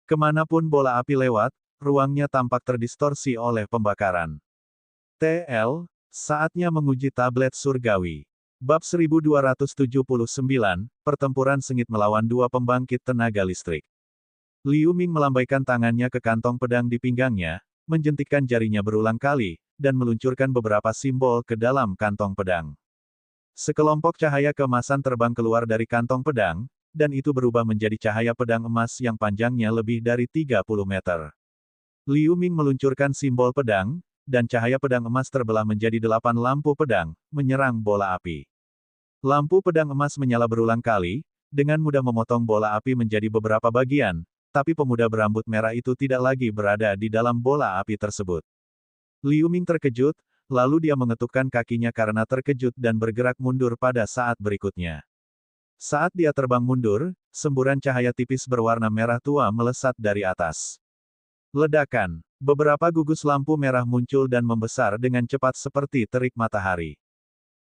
Kemanapun bola api lewat, ruangnya tampak terdistorsi oleh pembakaran. TL, saatnya menguji tablet surgawi. Bab 1279, Pertempuran Sengit melawan dua pembangkit tenaga listrik. Liu Ming melambaikan tangannya ke kantong pedang di pinggangnya, menjentikkan jarinya berulang kali, dan meluncurkan beberapa simbol ke dalam kantong pedang. Sekelompok cahaya keemasan terbang keluar dari kantong pedang, dan itu berubah menjadi cahaya pedang emas yang panjangnya lebih dari 30 meter. Liu Ming meluncurkan simbol pedang, dan cahaya pedang emas terbelah menjadi 8 lampu pedang, menyerang bola api. Lampu pedang emas menyala berulang kali, dengan mudah memotong bola api menjadi beberapa bagian, tapi pemuda berambut merah itu tidak lagi berada di dalam bola api tersebut. Liu Ming terkejut, lalu dia mengetukkan kakinya karena terkejut dan bergerak mundur pada saat berikutnya. Saat dia terbang mundur, semburan cahaya tipis berwarna merah tua melesat dari atas. Ledakan. Beberapa gugus lampu merah muncul dan membesar dengan cepat seperti terik matahari.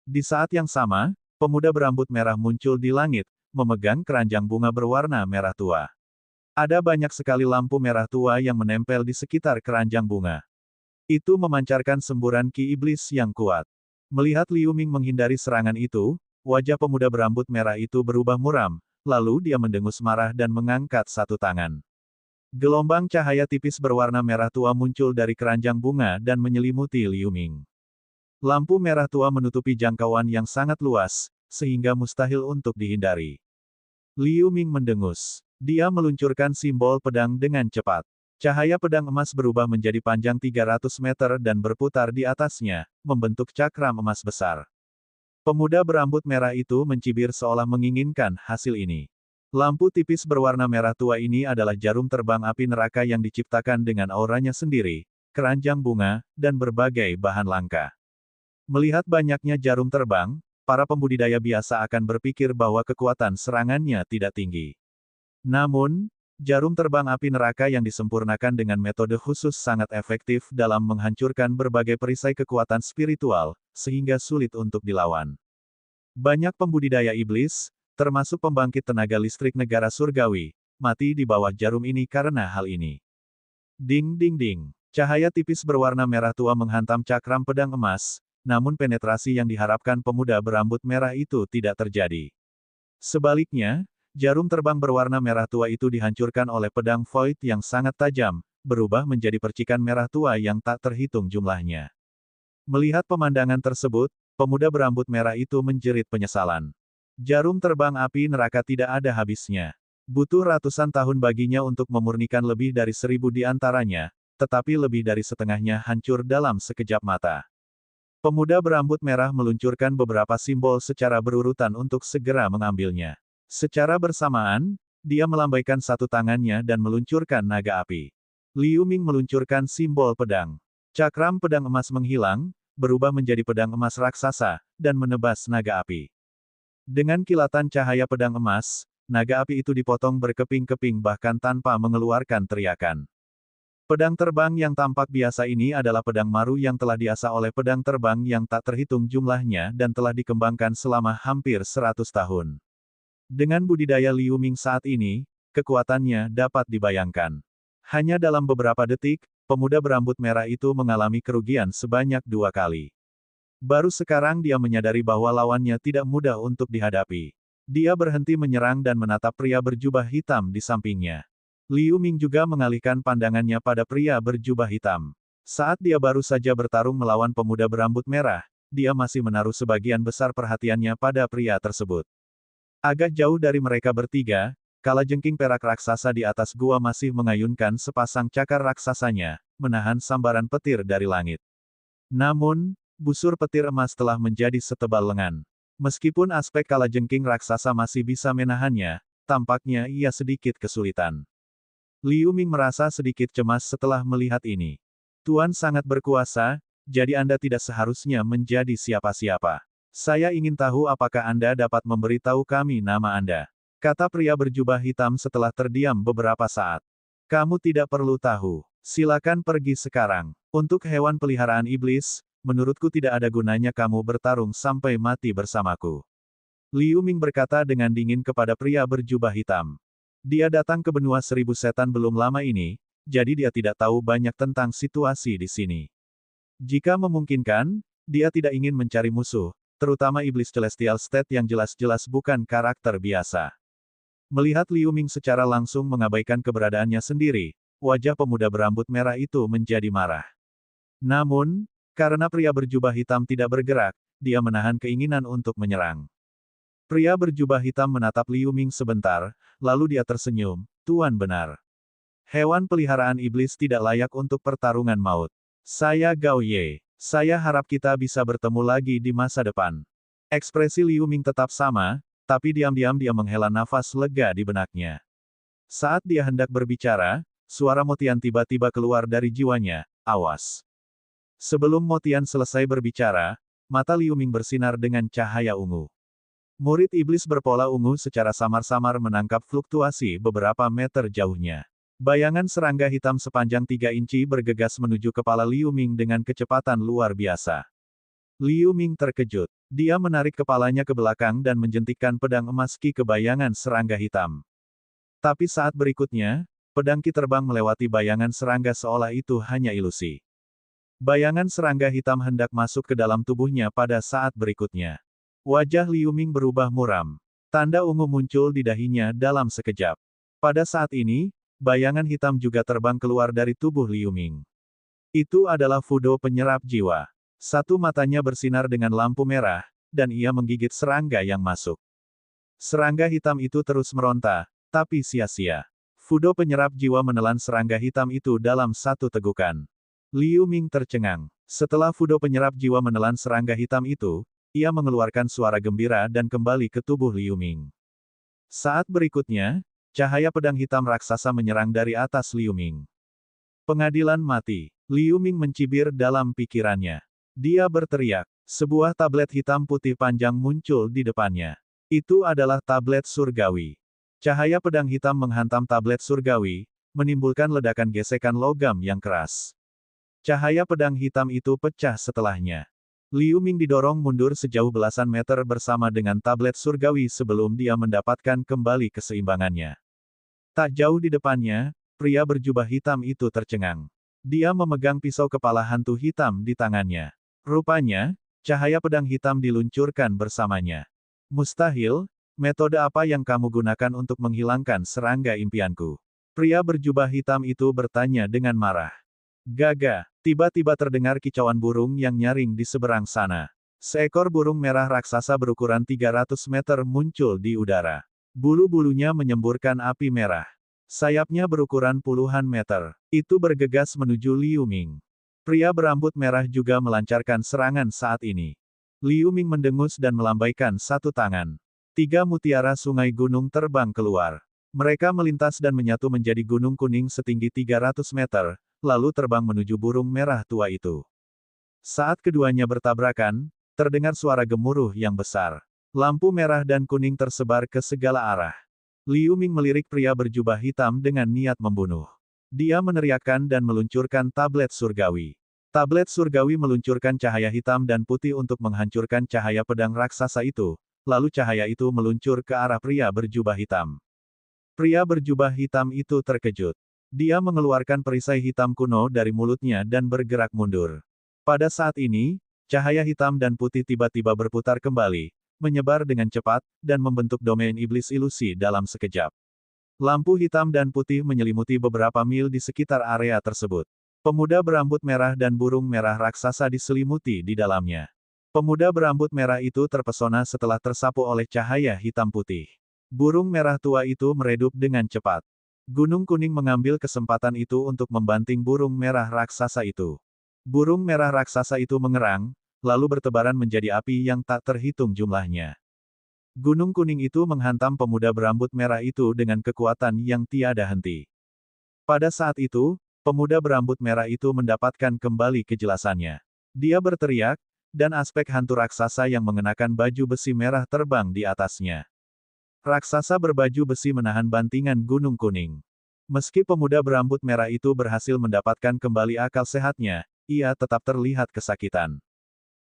Di saat yang sama, pemuda berambut merah muncul di langit, memegang keranjang bunga berwarna merah tua. Ada banyak sekali lampu merah tua yang menempel di sekitar keranjang bunga. Itu memancarkan semburan ki iblis yang kuat. Melihat Liu Ming menghindari serangan itu, wajah pemuda berambut merah itu berubah muram, lalu dia mendengus marah dan mengangkat satu tangan. Gelombang cahaya tipis berwarna merah tua muncul dari keranjang bunga dan menyelimuti Liu Ming. Lampu merah tua menutupi jangkauan yang sangat luas, sehingga mustahil untuk dihindari. Liu Ming mendengus. Dia meluncurkan simbol pedang dengan cepat. Cahaya pedang emas berubah menjadi panjang 300 meter dan berputar di atasnya, membentuk cakram emas besar. Pemuda berambut merah itu mencibir seolah menginginkan hasil ini. Lampu tipis berwarna merah tua ini adalah jarum terbang api neraka yang diciptakan dengan auranya sendiri, keranjang bunga, dan berbagai bahan langka. Melihat banyaknya jarum terbang, para pembudidaya biasa akan berpikir bahwa kekuatan serangannya tidak tinggi. Namun, jarum terbang api neraka yang disempurnakan dengan metode khusus sangat efektif dalam menghancurkan berbagai perisai kekuatan spiritual, sehingga sulit untuk dilawan. Banyak pembudidaya iblis, termasuk pembangkit tenaga listrik negara surgawi, mati di bawah jarum ini karena hal ini. Ding ding ding. Cahaya tipis berwarna merah tua menghantam cakram pedang emas, namun penetrasi yang diharapkan pemuda berambut merah itu tidak terjadi. Sebaliknya, jarum terbang berwarna merah tua itu dihancurkan oleh pedang void yang sangat tajam, berubah menjadi percikan merah tua yang tak terhitung jumlahnya. Melihat pemandangan tersebut, pemuda berambut merah itu menjerit penyesalan. Jarum terbang api neraka tidak ada habisnya. Butuh ratusan tahun baginya untuk memurnikan lebih dari 1000 di antaranya, tetapi lebih dari setengahnya hancur dalam sekejap mata. Pemuda berambut merah meluncurkan beberapa simbol secara berurutan untuk segera mengambilnya. Secara bersamaan, dia melambaikan satu tangannya dan meluncurkan naga api. Liu Ming meluncurkan simbol pedang. Cakram pedang emas menghilang, berubah menjadi pedang emas raksasa, dan menebas naga api. Dengan kilatan cahaya pedang emas, naga api itu dipotong berkeping-keping bahkan tanpa mengeluarkan teriakan. Pedang terbang yang tampak biasa ini adalah pedang maru yang telah diasah oleh pedang terbang yang tak terhitung jumlahnya dan telah dikembangkan selama hampir 100 tahun. Dengan budidaya Liu Ming saat ini, kekuatannya dapat dibayangkan. Hanya dalam beberapa detik, pemuda berambut merah itu mengalami kerugian sebanyak 2 kali. Baru sekarang dia menyadari bahwa lawannya tidak mudah untuk dihadapi. Dia berhenti menyerang dan menatap pria berjubah hitam di sampingnya. Liu Ming juga mengalihkan pandangannya pada pria berjubah hitam. Saat dia baru saja bertarung melawan pemuda berambut merah, dia masih menaruh sebagian besar perhatiannya pada pria tersebut. Agak jauh dari mereka bertiga, kalajengking perak raksasa di atas gua masih mengayunkan sepasang cakar raksasanya, menahan sambaran petir dari langit. Namun, busur petir emas telah menjadi setebal lengan. Meskipun aspek kalajengking raksasa masih bisa menahannya, tampaknya ia sedikit kesulitan. Liu Ming merasa sedikit cemas setelah melihat ini. Tuan sangat berkuasa, jadi Anda tidak seharusnya menjadi siapa-siapa. Saya ingin tahu apakah Anda dapat memberitahu kami nama Anda. Kata pria berjubah hitam setelah terdiam beberapa saat. Kamu tidak perlu tahu. Silakan pergi sekarang. Untuk hewan peliharaan iblis, menurutku tidak ada gunanya kamu bertarung sampai mati bersamaku. Liu Ming berkata dengan dingin kepada pria berjubah hitam. Dia datang ke benua 1000 setan belum lama ini, jadi dia tidak tahu banyak tentang situasi di sini. Jika memungkinkan, dia tidak ingin mencari musuh, terutama iblis Celestial State yang jelas-jelas bukan karakter biasa. Melihat Liu Ming secara langsung mengabaikan keberadaannya sendiri, wajah pemuda berambut merah itu menjadi marah. Namun, karena pria berjubah hitam tidak bergerak, dia menahan keinginan untuk menyerang. Pria berjubah hitam menatap Liu Ming sebentar, lalu dia tersenyum, Tuan benar. Hewan peliharaan iblis tidak layak untuk pertarungan maut. Saya Gao Ye. Saya harap kita bisa bertemu lagi di masa depan. Ekspresi Liu Ming tetap sama, tapi diam-diam dia menghela nafas lega di benaknya. Saat dia hendak berbicara, suara Motian tiba-tiba keluar dari jiwanya, awas. Sebelum Motian selesai berbicara, mata Liu Ming bersinar dengan cahaya ungu. Murid iblis berpola ungu secara samar-samar menangkap fluktuasi beberapa meter jauhnya. Bayangan serangga hitam sepanjang 3 inci bergegas menuju kepala Liu Ming dengan kecepatan luar biasa. Liu Ming terkejut. Dia menarik kepalanya ke belakang dan menjentikkan pedang emas ki ke bayangan serangga hitam. Tapi saat berikutnya, pedang ki terbang melewati bayangan serangga seolah itu hanya ilusi. Bayangan serangga hitam hendak masuk ke dalam tubuhnya pada saat berikutnya. Wajah Liu Ming berubah muram. Tanda ungu muncul di dahinya dalam sekejap. Pada saat ini, bayangan hitam juga terbang keluar dari tubuh Liu Ming. Itu adalah Fudo penyerap jiwa. Satu matanya bersinar dengan lampu merah, dan ia menggigit serangga yang masuk. Serangga hitam itu terus meronta, tapi sia-sia. Fudo penyerap jiwa menelan serangga hitam itu dalam satu tegukan. Liu Ming tercengang. Setelah Fudo penyerap jiwa menelan serangga hitam itu, ia mengeluarkan suara gembira dan kembali ke tubuh Liu Ming. Saat berikutnya, cahaya pedang hitam raksasa menyerang dari atas Liu Ming. Pengadilan mati. Liu Ming mencibir dalam pikirannya. Dia berteriak. Sebuah tablet hitam putih panjang muncul di depannya. Itu adalah tablet surgawi. Cahaya pedang hitam menghantam tablet surgawi, menimbulkan ledakan gesekan logam yang keras. Cahaya pedang hitam itu pecah setelahnya. Liu Ming didorong mundur sejauh belasan meter bersama dengan tablet surgawi sebelum dia mendapatkan kembali keseimbangannya. Tak jauh di depannya, pria berjubah hitam itu tercengang. Dia memegang pisau kepala hantu hitam di tangannya. Rupanya, cahaya pedang hitam diluncurkan bersamanya. Mustahil, metode apa yang kamu gunakan untuk menghilangkan serangga impianku? Pria berjubah hitam itu bertanya dengan marah. Gaga, tiba-tiba terdengar kicauan burung yang nyaring di seberang sana. Seekor burung merah raksasa berukuran 300 meter muncul di udara. Bulu-bulunya menyemburkan api merah. Sayapnya berukuran puluhan meter. Itu bergegas menuju Liu Ming. Pria berambut merah juga melancarkan serangan saat ini. Liu Ming mendengus dan melambaikan satu tangan. 3 mutiara sungai gunung terbang keluar. Mereka melintas dan menyatu menjadi gunung kuning setinggi 300 meter, lalu terbang menuju burung merah tua itu. Saat keduanya bertabrakan, terdengar suara gemuruh yang besar. Lampu merah dan kuning tersebar ke segala arah. Liu Ming melirik pria berjubah hitam dengan niat membunuh. Dia meneriakkan dan meluncurkan tablet surgawi. Tablet surgawi meluncurkan cahaya hitam dan putih untuk menghancurkan cahaya pedang raksasa itu, lalu cahaya itu meluncur ke arah pria berjubah hitam. Pria berjubah hitam itu terkejut. Dia mengeluarkan perisai hitam kuno dari mulutnya dan bergerak mundur. Pada saat ini, cahaya hitam dan putih tiba-tiba berputar kembali, menyebar dengan cepat, dan membentuk domain iblis ilusi dalam sekejap. Lampu hitam dan putih menyelimuti beberapa mil di sekitar area tersebut. Pemuda berambut merah dan burung merah raksasa diselimuti di dalamnya. Pemuda berambut merah itu terpesona setelah tersapu oleh cahaya hitam putih. Burung merah tua itu meredup dengan cepat. Gunung kuning mengambil kesempatan itu untuk membanting burung merah raksasa itu. Burung merah raksasa itu mengerang, lalu bertebaran menjadi api yang tak terhitung jumlahnya. Gunung kuning itu menghantam pemuda berambut merah itu dengan kekuatan yang tiada henti. Pada saat itu, pemuda berambut merah itu mendapatkan kembali kejelasannya. Dia berteriak, dan aspek hantu raksasa yang mengenakan baju besi merah terbang di atasnya. Raksasa berbaju besi menahan bantingan gunung kuning. Meski pemuda berambut merah itu berhasil mendapatkan kembali akal sehatnya, ia tetap terlihat kesakitan.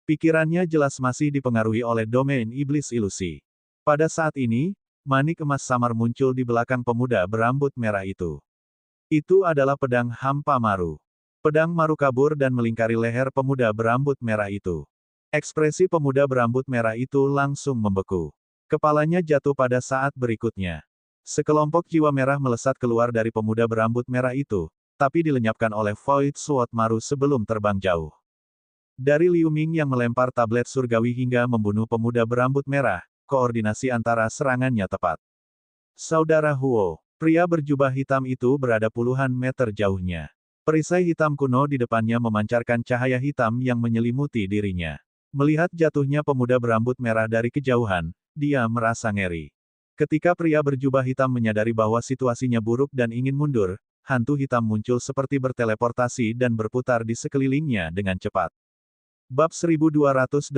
Pikirannya jelas masih dipengaruhi oleh domain iblis ilusi. Pada saat ini, manik emas samar muncul di belakang pemuda berambut merah itu. Itu adalah pedang hampa maru. Pedang maru kabur dan melingkari leher pemuda berambut merah itu. Ekspresi pemuda berambut merah itu langsung membeku. Kepalanya jatuh pada saat berikutnya. Sekelompok jiwa merah melesat keluar dari pemuda berambut merah itu, tapi dilenyapkan oleh Void Sword Maru sebelum terbang jauh. Dari Liu Ming yang melempar tablet surgawi hingga membunuh pemuda berambut merah, koordinasi antara serangannya tepat. Saudara Huo, pria berjubah hitam itu berada puluhan meter jauhnya. Perisai hitam kuno di depannya memancarkan cahaya hitam yang menyelimuti dirinya. Melihat jatuhnya pemuda berambut merah dari kejauhan, dia merasa ngeri. Ketika pria berjubah hitam menyadari bahwa situasinya buruk dan ingin mundur, hantu hitam muncul seperti berteleportasi dan berputar di sekelilingnya dengan cepat. Bab 1280,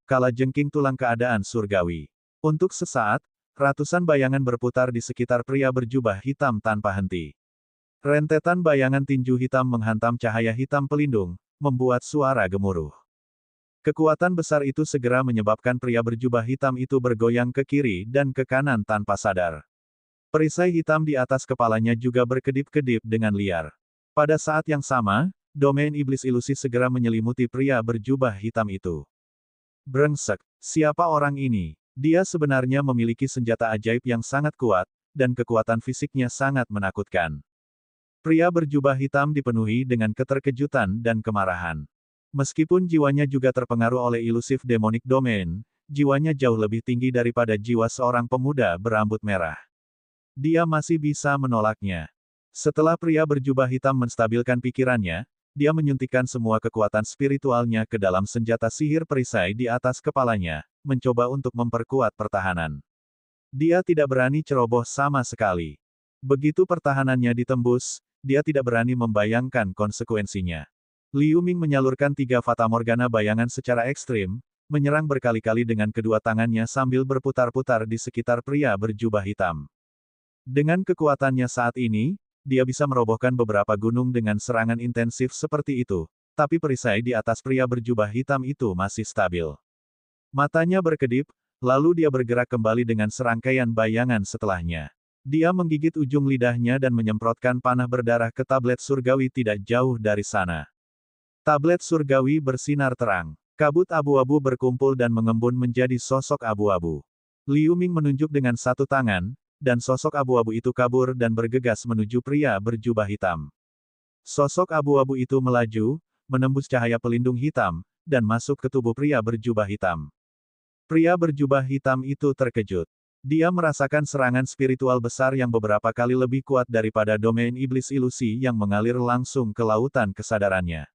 Kalajengking Tulang Keadaan Surgawi. Untuk sesaat, ratusan bayangan berputar di sekitar pria berjubah hitam tanpa henti. Rentetan bayangan tinju hitam menghantam cahaya hitam pelindung, membuat suara gemuruh. Kekuatan besar itu segera menyebabkan pria berjubah hitam itu bergoyang ke kiri dan ke kanan tanpa sadar. Perisai hitam di atas kepalanya juga berkedip-kedip dengan liar. Pada saat yang sama, domain iblis ilusi segera menyelimuti pria berjubah hitam itu. Brengsek, siapa orang ini? Dia sebenarnya memiliki senjata ajaib yang sangat kuat, dan kekuatan fisiknya sangat menakutkan. Pria berjubah hitam dipenuhi dengan keterkejutan dan kemarahan. Meskipun jiwanya juga terpengaruh oleh ilusif demonic domain, jiwanya jauh lebih tinggi daripada jiwa seorang pemuda berambut merah. Dia masih bisa menolaknya. Setelah pria berjubah hitam menstabilkan pikirannya, dia menyuntikkan semua kekuatan spiritualnya ke dalam senjata sihir perisai di atas kepalanya, mencoba untuk memperkuat pertahanan. Dia tidak berani ceroboh sama sekali. Begitu pertahanannya ditembus, dia tidak berani membayangkan konsekuensinya. Liu Ming menyalurkan 3 fatamorgana bayangan secara ekstrim, menyerang berkali-kali dengan kedua tangannya sambil berputar-putar di sekitar pria berjubah hitam. Dengan kekuatannya saat ini, dia bisa merobohkan beberapa gunung dengan serangan intensif seperti itu, tapi perisai di atas pria berjubah hitam itu masih stabil. Matanya berkedip, lalu dia bergerak kembali dengan serangkaian bayangan setelahnya. Dia menggigit ujung lidahnya dan menyemprotkan panah berdarah ke tablet surgawi tidak jauh dari sana. Tablet surgawi bersinar terang. Kabut abu-abu berkumpul dan mengembun menjadi sosok abu-abu. Liu Ming menunjuk dengan satu tangan, dan sosok abu-abu itu kabur dan bergegas menuju pria berjubah hitam. Sosok abu-abu itu melaju, menembus cahaya pelindung hitam, dan masuk ke tubuh pria berjubah hitam. Pria berjubah hitam itu terkejut. Dia merasakan serangan spiritual besar yang beberapa kali lebih kuat daripada domain iblis ilusi yang mengalir langsung ke lautan kesadarannya.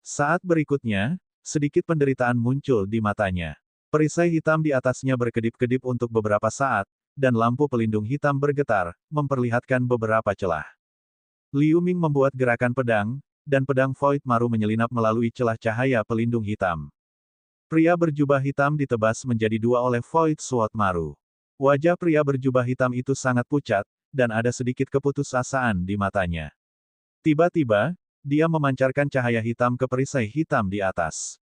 Saat berikutnya, sedikit penderitaan muncul di matanya. Perisai hitam di atasnya berkedip-kedip untuk beberapa saat, dan lampu pelindung hitam bergetar, memperlihatkan beberapa celah. Liu Ming membuat gerakan pedang, dan pedang Void Maru menyelinap melalui celah cahaya pelindung hitam. Pria berjubah hitam ditebas menjadi dua oleh Void Sword Maru. Wajah pria berjubah hitam itu sangat pucat, dan ada sedikit keputusasaan di matanya. Tiba-tiba, dia memancarkan cahaya hitam ke perisai hitam di atas.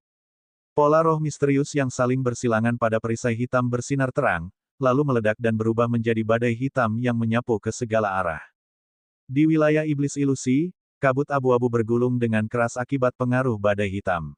Pola roh misterius yang saling bersilangan pada perisai hitam bersinar terang, lalu meledak dan berubah menjadi badai hitam yang menyapu ke segala arah. Di wilayah iblis ilusi, kabut abu-abu bergulung dengan keras akibat pengaruh badai hitam.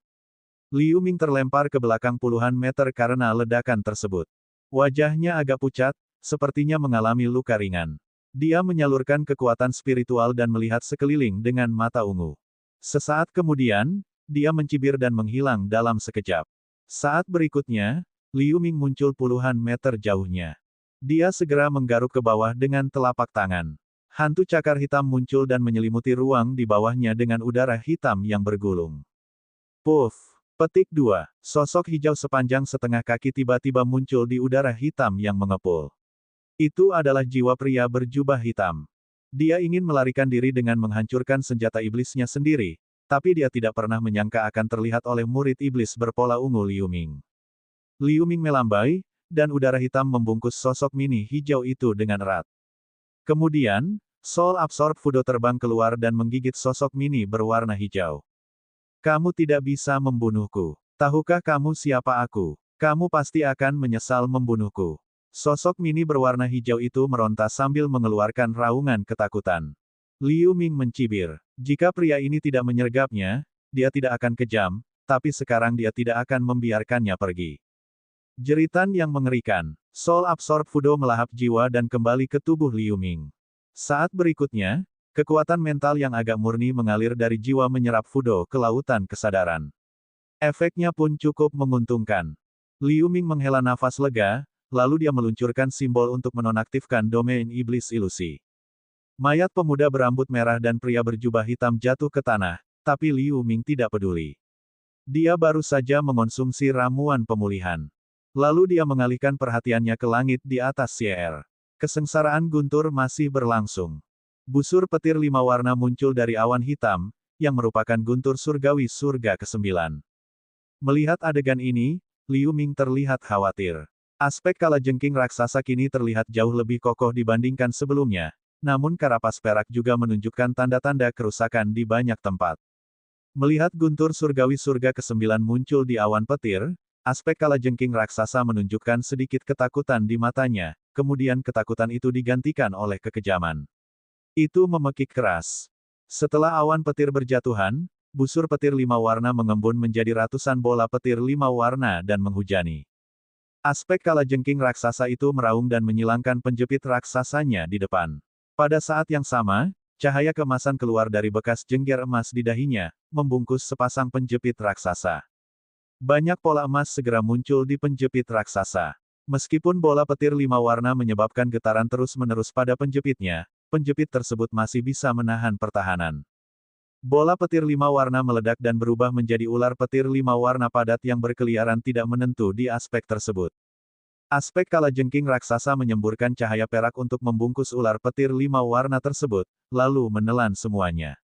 Liu Ming terlempar ke belakang puluhan meter karena ledakan tersebut. Wajahnya agak pucat, sepertinya mengalami luka ringan. Dia menyalurkan kekuatan spiritual dan melihat sekeliling dengan mata ungu. Sesaat kemudian, dia mencibir dan menghilang dalam sekejap. Saat berikutnya, Liu Ming muncul puluhan meter jauhnya. Dia segera menggaruk ke bawah dengan telapak tangan. Hantu cakar hitam muncul dan menyelimuti ruang di bawahnya dengan udara hitam yang bergulung. Puff! Petik 2. Sosok hijau sepanjang setengah kaki tiba-tiba muncul di udara hitam yang mengepul. Itu adalah jiwa pria berjubah hitam. Dia ingin melarikan diri dengan menghancurkan senjata iblisnya sendiri, tapi dia tidak pernah menyangka akan terlihat oleh murid iblis berpola ungu Liu Ming. Liu Ming melambai, dan udara hitam membungkus sosok mini hijau itu dengan erat. Kemudian, Soul Absorb Fudo terbang keluar dan menggigit sosok mini berwarna hijau. Kamu tidak bisa membunuhku. Tahukah kamu siapa aku? Kamu pasti akan menyesal membunuhku. Sosok mini berwarna hijau itu meronta sambil mengeluarkan raungan ketakutan. Liu Ming mencibir. Jika pria ini tidak menyergapnya, dia tidak akan kejam, tapi sekarang dia tidak akan membiarkannya pergi. Jeritan yang mengerikan. Soul Absorb Fudo melahap jiwa dan kembali ke tubuh Liu Ming. Saat berikutnya, kekuatan mental yang agak murni mengalir dari jiwa menyerap Fudo ke lautan kesadaran. Efeknya pun cukup menguntungkan. Liu Ming menghela nafas lega, lalu dia meluncurkan simbol untuk menonaktifkan domain iblis ilusi. Mayat pemuda berambut merah dan pria berjubah hitam jatuh ke tanah, tapi Liu Ming tidak peduli. Dia baru saja mengonsumsi ramuan pemulihan. Lalu dia mengalihkan perhatiannya ke langit di atas Sierra. Kesengsaraan guntur masih berlangsung. Busur petir 5 warna muncul dari awan hitam, yang merupakan guntur surgawi surga ke-9. Melihat adegan ini, Liu Ming terlihat khawatir. Aspek kalajengking raksasa kini terlihat jauh lebih kokoh dibandingkan sebelumnya, namun karapas perak juga menunjukkan tanda-tanda kerusakan di banyak tempat. Melihat guntur surgawi surga ke-9 muncul di awan petir, aspek kalajengking raksasa menunjukkan sedikit ketakutan di matanya, kemudian ketakutan itu digantikan oleh kekejaman. Itu memekik keras. Setelah awan petir berjatuhan, busur petir 5 warna mengembun menjadi ratusan bola petir 5 warna dan menghujani. Aspek kalajengking raksasa itu meraung dan menyilangkan penjepit raksasanya di depan. Pada saat yang sama, cahaya keemasan keluar dari bekas jengger emas di dahinya, membungkus sepasang penjepit raksasa. Banyak pola emas segera muncul di penjepit raksasa. Meskipun bola petir 5 warna menyebabkan getaran terus-menerus pada penjepitnya, penjepit tersebut masih bisa menahan pertahanan. Bola petir 5 warna meledak dan berubah menjadi ular petir 5 warna padat yang berkeliaran tidak menentu di aspek tersebut. Aspek kalajengking raksasa menyemburkan cahaya perak untuk membungkus ular petir 5 warna tersebut, lalu menelan semuanya.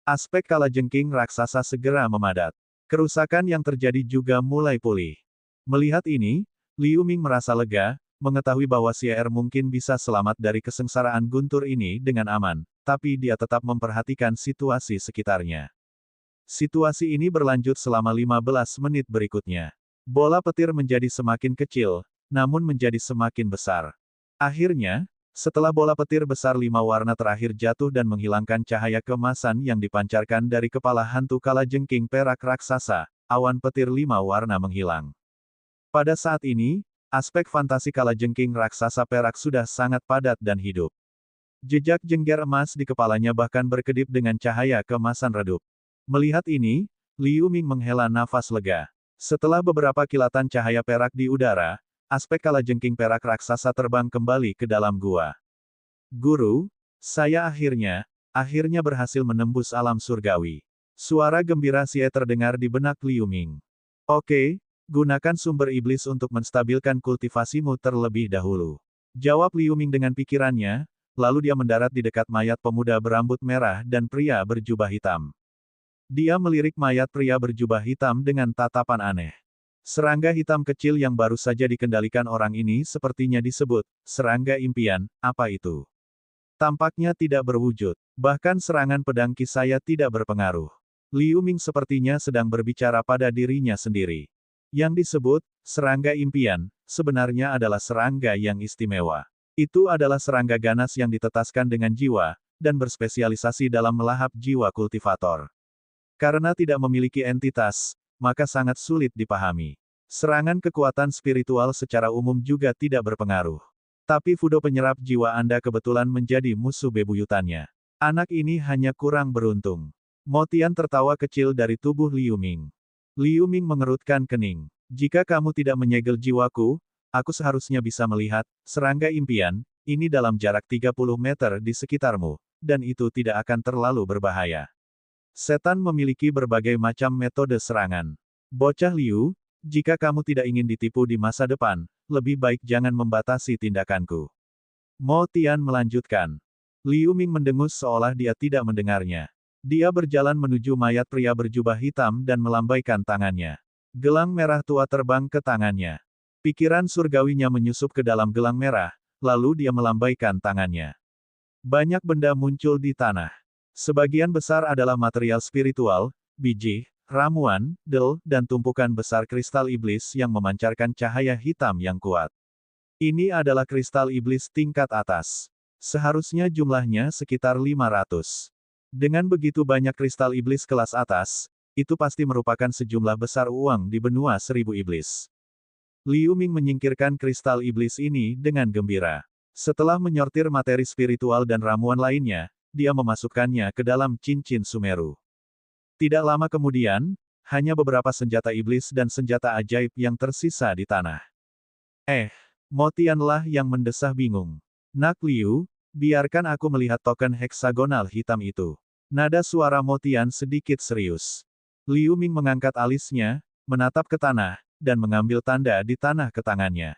Aspek kalajengking raksasa segera memadat. Kerusakan yang terjadi juga mulai pulih. Melihat ini, Liu Ming merasa lega, mengetahui bahwa Sierra mungkin bisa selamat dari kesengsaraan guntur ini dengan aman, tapi dia tetap memperhatikan situasi sekitarnya. Situasi ini berlanjut selama 15 menit berikutnya. Bola petir menjadi semakin kecil, namun menjadi semakin besar. Akhirnya, setelah bola petir besar 5 warna terakhir jatuh dan menghilangkan cahaya keemasan yang dipancarkan dari kepala hantu kalajengking perak raksasa, awan petir 5 warna menghilang. Pada saat ini, Aspek fantasi kalajengking raksasa perak sudah sangat padat dan hidup. Jejak jengger emas di kepalanya bahkan berkedip dengan cahaya keemasan redup. Melihat ini, Liu Ming menghela nafas lega. Setelah beberapa kilatan cahaya perak di udara, aspek kalajengking perak raksasa terbang kembali ke dalam gua. Guru, saya akhirnya berhasil menembus alam surgawi. Suara gembira Xie terdengar di benak Liu Ming. Oke, gunakan sumber iblis untuk menstabilkan kultivasimu terlebih dahulu. Jawab Liu Ming dengan pikirannya, lalu dia mendarat di dekat mayat pemuda berambut merah dan pria berjubah hitam. Dia melirik mayat pria berjubah hitam dengan tatapan aneh. Serangga hitam kecil yang baru saja dikendalikan orang ini sepertinya disebut serangga impian. Apa itu? Tampaknya tidak berwujud. Bahkan serangan pedang Qi saya tidak berpengaruh. Liu Ming sepertinya sedang berbicara pada dirinya sendiri. Yang disebut serangga impian sebenarnya adalah serangga yang istimewa. Itu adalah serangga ganas yang ditetaskan dengan jiwa dan berspesialisasi dalam melahap jiwa kultivator. Karena tidak memiliki entitas, maka sangat sulit dipahami. Serangan kekuatan spiritual secara umum juga tidak berpengaruh. Tapi Fudo penyerap jiwa Anda kebetulan menjadi musuh bebuyutannya. Anak ini hanya kurang beruntung. Motian tertawa kecil dari tubuh Liu Ming. Liu Ming mengerutkan kening. Jika kamu tidak menyegel jiwaku, aku seharusnya bisa melihat serangga impian ini dalam jarak 30 meter di sekitarmu, dan itu tidak akan terlalu berbahaya. Setan memiliki berbagai macam metode serangan. Bocah Liu, jika kamu tidak ingin ditipu di masa depan, lebih baik jangan membatasi tindakanku. Mo Tian melanjutkan. Liu Ming mendengus seolah dia tidak mendengarnya. Dia berjalan menuju mayat pria berjubah hitam dan melambaikan tangannya. Gelang merah tua terbang ke tangannya. Pikiran surgawinya menyusup ke dalam gelang merah, lalu dia melambaikan tangannya. Banyak benda muncul di tanah. Sebagian besar adalah material spiritual, biji, ramuan, del, dan tumpukan besar kristal iblis yang memancarkan cahaya hitam yang kuat. Ini adalah kristal iblis tingkat atas. Seharusnya jumlahnya sekitar 500. Dengan begitu banyak kristal iblis kelas atas, itu pasti merupakan sejumlah besar uang di benua 1000 iblis. Liu Ming menyingkirkan kristal iblis ini dengan gembira. Setelah menyortir materi spiritual dan ramuan lainnya, dia memasukkannya ke dalam cincin Sumeru. Tidak lama kemudian, hanya beberapa senjata iblis dan senjata ajaib yang tersisa di tanah. Motianlah yang mendesah bingung. Nak Liu, biarkan aku melihat token heksagonal hitam itu. Nada suara Motian sedikit serius. Liu Ming mengangkat alisnya, menatap ke tanah, dan mengambil tanda di tanah ke tangannya.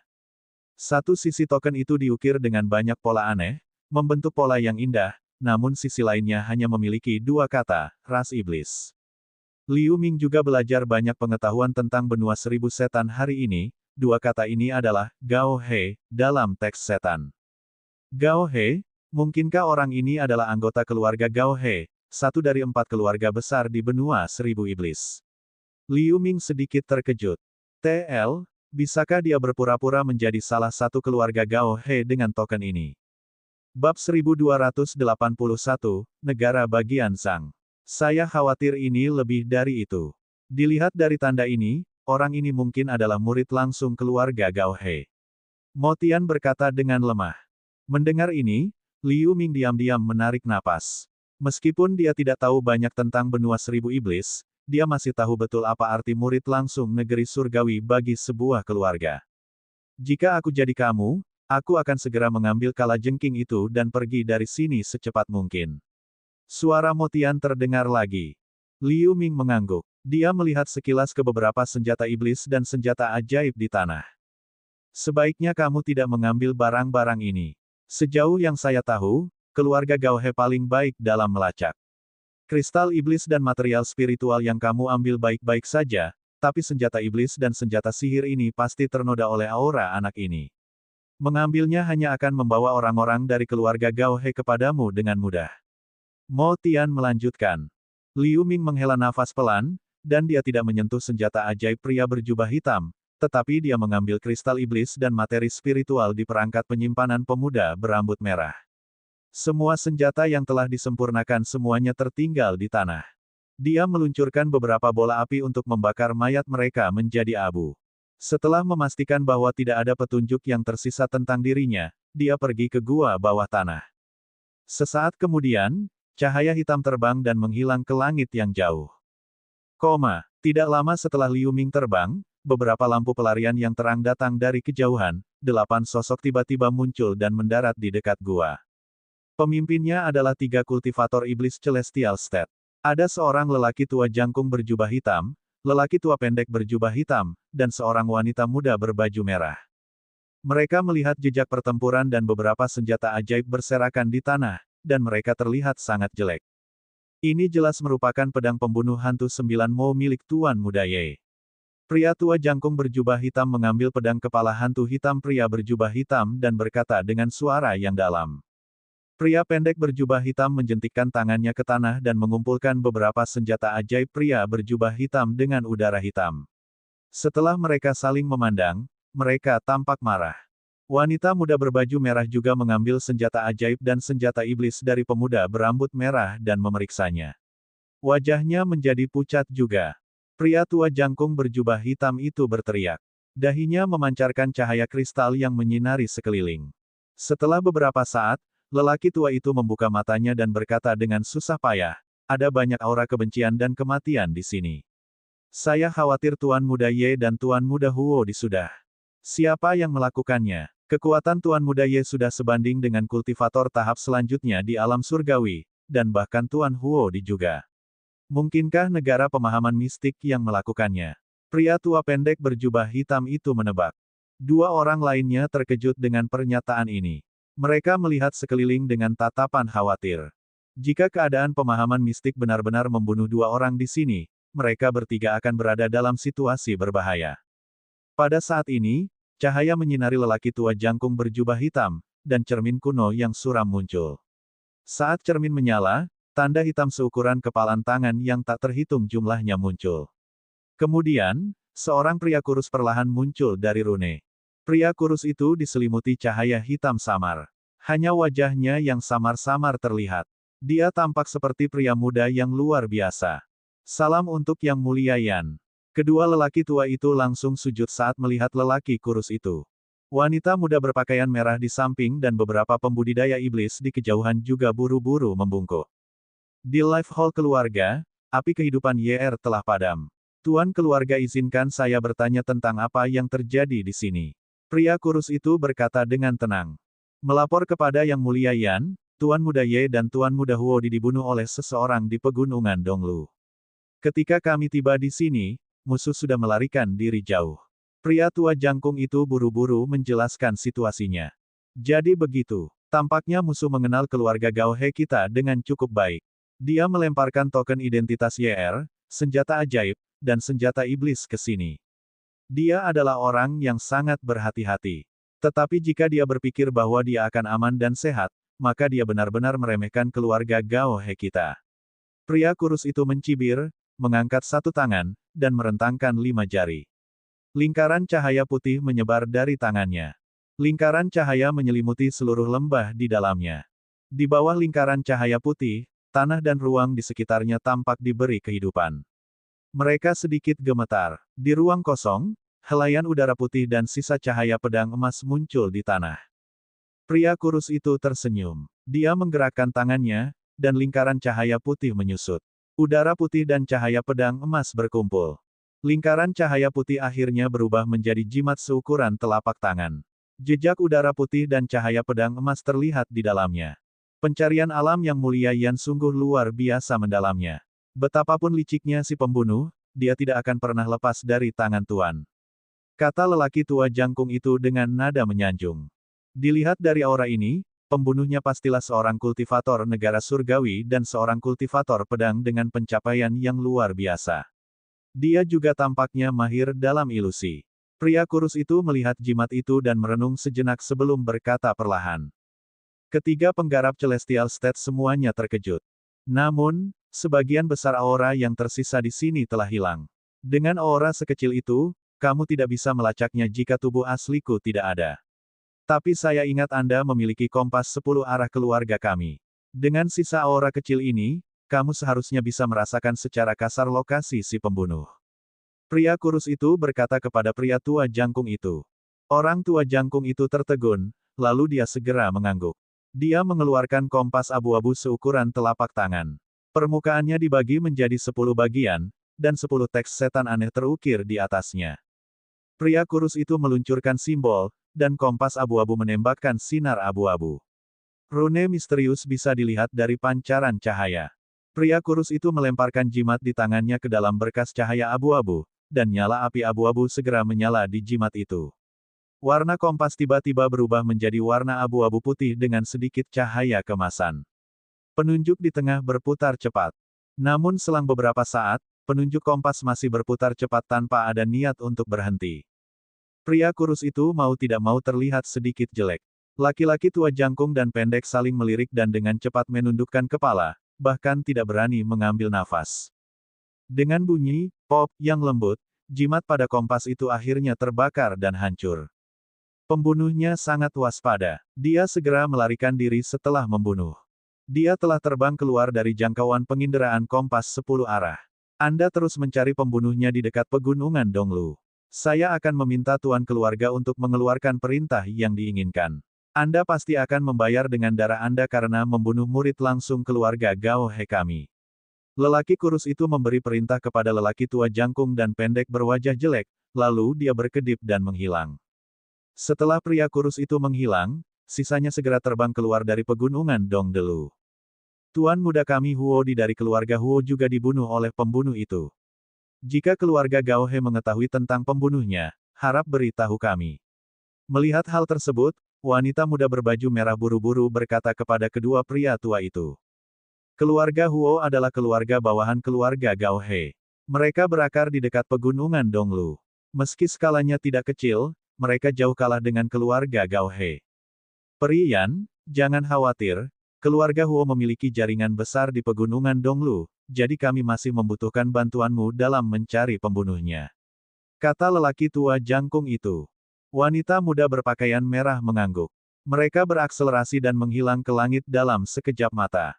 Satu sisi token itu diukir dengan banyak pola aneh, membentuk pola yang indah, namun sisi lainnya hanya memiliki dua kata, ras iblis. Liu Ming juga belajar banyak pengetahuan tentang benua 1000 setan hari ini. Dua kata ini adalah Gao He dalam teks setan. Gao He, mungkinkah orang ini adalah anggota keluarga Gao He, satu dari 4 keluarga besar di benua 1000 iblis? Liu Ming sedikit terkejut. TL, bisakah dia berpura-pura menjadi salah satu keluarga Gao He dengan token ini? Bab 1281, Negara Bagian Zhang. Saya khawatir ini lebih dari itu. Dilihat dari tanda ini, orang ini mungkin adalah murid langsung keluarga Gao He. Motian berkata dengan lemah. Mendengar ini, Liu Ming diam-diam menarik napas. Meskipun dia tidak tahu banyak tentang benua 1000 iblis, dia masih tahu betul apa arti murid langsung negeri surgawi bagi sebuah keluarga. Jika aku jadi kamu, aku akan segera mengambil kalajengking itu dan pergi dari sini secepat mungkin. Suara Motian terdengar lagi. Liu Ming mengangguk. Dia melihat sekilas ke beberapa senjata iblis dan senjata ajaib di tanah. Sebaiknya kamu tidak mengambil barang-barang ini. Sejauh yang saya tahu, keluarga Gao He paling baik dalam melacak. Kristal iblis dan material spiritual yang kamu ambil baik-baik saja, tapi senjata iblis dan senjata sihir ini pasti ternoda oleh aura anak ini. Mengambilnya hanya akan membawa orang-orang dari keluarga Gao He kepadamu dengan mudah. Mo Tian melanjutkan. Liu Ming menghela nafas pelan, dan dia tidak menyentuh senjata ajaib pria berjubah hitam, tetapi dia mengambil kristal iblis dan materi spiritual di perangkat penyimpanan pemuda berambut merah. Semua senjata yang telah disempurnakan semuanya tertinggal di tanah. Dia meluncurkan beberapa bola api untuk membakar mayat mereka menjadi abu. Setelah memastikan bahwa tidak ada petunjuk yang tersisa tentang dirinya, dia pergi ke gua bawah tanah. Sesaat kemudian, cahaya hitam terbang dan menghilang ke langit yang jauh. Tidak lama setelah Liu Ming terbang, beberapa lampu pelarian yang terang datang dari kejauhan, 8 sosok tiba-tiba muncul dan mendarat di dekat gua. Pemimpinnya adalah 3 kultivator iblis Celestial State. Ada seorang lelaki tua jangkung berjubah hitam, lelaki tua pendek berjubah hitam, dan seorang wanita muda berbaju merah. Mereka melihat jejak pertempuran dan beberapa senjata ajaib berserakan di tanah, dan mereka terlihat sangat jelek. Ini jelas merupakan pedang pembunuh hantu 9 Mo milik Tuan Muda Ye. Pria tua jangkung berjubah hitam mengambil pedang kepala hantu hitam pria berjubah hitam dan berkata dengan suara yang dalam. Pria pendek berjubah hitam menjentikkan tangannya ke tanah dan mengumpulkan beberapa senjata ajaib pria berjubah hitam dengan udara hitam. Setelah mereka saling memandang, mereka tampak marah. Wanita muda berbaju merah juga mengambil senjata ajaib dan senjata iblis dari pemuda berambut merah dan memeriksanya. Wajahnya menjadi pucat juga. Pria tua jangkung berjubah hitam itu berteriak. Dahinya memancarkan cahaya kristal yang menyinari sekeliling. Setelah beberapa saat, lelaki tua itu membuka matanya dan berkata dengan susah payah, ada banyak aura kebencian dan kematian di sini. Saya khawatir Tuan Muda Ye dan Tuan Muda Huo disudah. Siapa yang melakukannya? Kekuatan Tuan Muda Ye sudah sebanding dengan kultivator tahap selanjutnya di alam surgawi, dan bahkan Tuan Huo di juga. Mungkinkah negara pemahaman mistik yang melakukannya? Pria tua pendek berjubah hitam itu menebak. 2 orang lainnya terkejut dengan pernyataan ini. Mereka melihat sekeliling dengan tatapan khawatir. Jika keadaan pemahaman mistik benar-benar membunuh 2 orang di sini, mereka bertiga akan berada dalam situasi berbahaya. Pada saat ini, cahaya menyinari lelaki tua jangkung berjubah hitam, dan cermin kuno yang suram muncul. Saat cermin menyala, tanda hitam seukuran kepalan tangan yang tak terhitung jumlahnya muncul. Kemudian, seorang pria kurus perlahan muncul dari rune. Pria kurus itu diselimuti cahaya hitam samar. Hanya wajahnya yang samar-samar terlihat. Dia tampak seperti pria muda yang luar biasa. Salam untuk Yang Mulia Yan. Kedua lelaki tua itu langsung sujud saat melihat lelaki kurus itu. Wanita muda berpakaian merah di samping dan beberapa pembudidaya iblis di kejauhan juga buru-buru membungkuk. Di Life Hall keluarga, api kehidupan YR telah padam. Tuan keluarga izinkan saya bertanya tentang apa yang terjadi di sini. Pria kurus itu berkata dengan tenang. Melapor kepada Yang Mulia Yan, Tuan Muda Ye dan Tuan Muda Huo dibunuh oleh seseorang di pegunungan Donglu. Ketika kami tiba di sini, musuh sudah melarikan diri jauh. Pria tua jangkung itu buru-buru menjelaskan situasinya. Jadi begitu, tampaknya musuh mengenal keluarga Gao He kita dengan cukup baik. Dia melemparkan token identitas YR, senjata ajaib, dan senjata iblis ke sini. Dia adalah orang yang sangat berhati-hati. Tetapi jika dia berpikir bahwa dia akan aman dan sehat, maka dia benar-benar meremehkan keluarga Gao He kita. Pria kurus itu mencibir, mengangkat satu tangan, dan merentangkan 5 jari. Lingkaran cahaya putih menyebar dari tangannya. Lingkaran cahaya menyelimuti seluruh lembah di dalamnya. Di bawah lingkaran cahaya putih, tanah dan ruang di sekitarnya tampak diberi kehidupan. Mereka sedikit gemetar. Di ruang kosong, helaian udara putih dan sisa cahaya pedang emas muncul di tanah. Pria kurus itu tersenyum. Dia menggerakkan tangannya, dan lingkaran cahaya putih menyusut. Udara putih dan cahaya pedang emas berkumpul. Lingkaran cahaya putih akhirnya berubah menjadi jimat seukuran telapak tangan. Jejak udara putih dan cahaya pedang emas terlihat di dalamnya. Pencarian alam Yang Mulia Yan sungguh luar biasa mendalamnya. Betapapun liciknya si pembunuh, dia tidak akan pernah lepas dari tangan Tuan. Kata lelaki tua jangkung itu dengan nada menyanjung. Dilihat dari aura ini, pembunuhnya pastilah seorang kultivator negara surgawi dan seorang kultivator pedang dengan pencapaian yang luar biasa. Dia juga tampaknya mahir dalam ilusi. Pria kurus itu melihat jimat itu dan merenung sejenak sebelum berkata perlahan. Ketiga penggarap Celestial State semuanya terkejut. Namun, sebagian besar aura yang tersisa di sini telah hilang. Dengan aura sekecil itu, kamu tidak bisa melacaknya jika tubuh asliku tidak ada. Tapi saya ingat Anda memiliki kompas 10 arah keluarga kami. Dengan sisa aura kecil ini, kamu seharusnya bisa merasakan secara kasar lokasi si pembunuh. Pria kurus itu berkata kepada pria tua jangkung itu. Orang tua jangkung itu tertegun, lalu dia segera mengangguk. Dia mengeluarkan kompas abu-abu seukuran telapak tangan. Permukaannya dibagi menjadi 10 bagian, dan 10 teks setan aneh terukir di atasnya. Pria kurus itu meluncurkan simbol, dan kompas abu-abu menembakkan sinar abu-abu. Rune misterius bisa dilihat dari pancaran cahaya. Pria kurus itu melemparkan jimat di tangannya ke dalam berkas cahaya abu-abu, dan nyala api abu-abu segera menyala di jimat itu. Warna kompas tiba-tiba berubah menjadi warna abu-abu putih dengan sedikit cahaya kemasan. Penunjuk di tengah berputar cepat. Namun selang beberapa saat, penunjuk kompas masih berputar cepat tanpa ada niat untuk berhenti. Pria kurus itu mau tidak mau terlihat sedikit jelek. Laki-laki tua jangkung dan pendek saling melirik dan dengan cepat menundukkan kepala, bahkan tidak berani mengambil nafas. Dengan bunyi, pop, yang lembut, jimat pada kompas itu akhirnya terbakar dan hancur. Pembunuhnya sangat waspada. Dia segera melarikan diri setelah membunuh. Dia telah terbang keluar dari jangkauan penginderaan kompas 10 arah. Anda terus mencari pembunuhnya di dekat pegunungan Donglu. Saya akan meminta tuan keluarga untuk mengeluarkan perintah yang diinginkan. Anda pasti akan membayar dengan darah Anda karena membunuh murid langsung keluarga Gao He kami. Lelaki kurus itu memberi perintah kepada lelaki tua jangkung dan pendek berwajah jelek, lalu dia berkedip dan menghilang. Setelah pria kurus itu menghilang, sisanya segera terbang keluar dari pegunungan Dongdelu. Tuan muda kami Huo dari keluarga Huo juga dibunuh oleh pembunuh itu. Jika keluarga Gao He mengetahui tentang pembunuhnya, harap beritahu kami. Melihat hal tersebut, wanita muda berbaju merah buru-buru berkata kepada kedua pria tua itu. Keluarga Huo adalah keluarga bawahan keluarga Gao He. Mereka berakar di dekat pegunungan Donglu. Meski skalanya tidak kecil, mereka jauh kalah dengan keluarga Gao He. Peri Yan, jangan khawatir, keluarga Huo memiliki jaringan besar di pegunungan Donglu, jadi kami masih membutuhkan bantuanmu dalam mencari pembunuhnya. Kata lelaki tua jangkung itu. Wanita muda berpakaian merah mengangguk. Mereka berakselerasi dan menghilang ke langit dalam sekejap mata.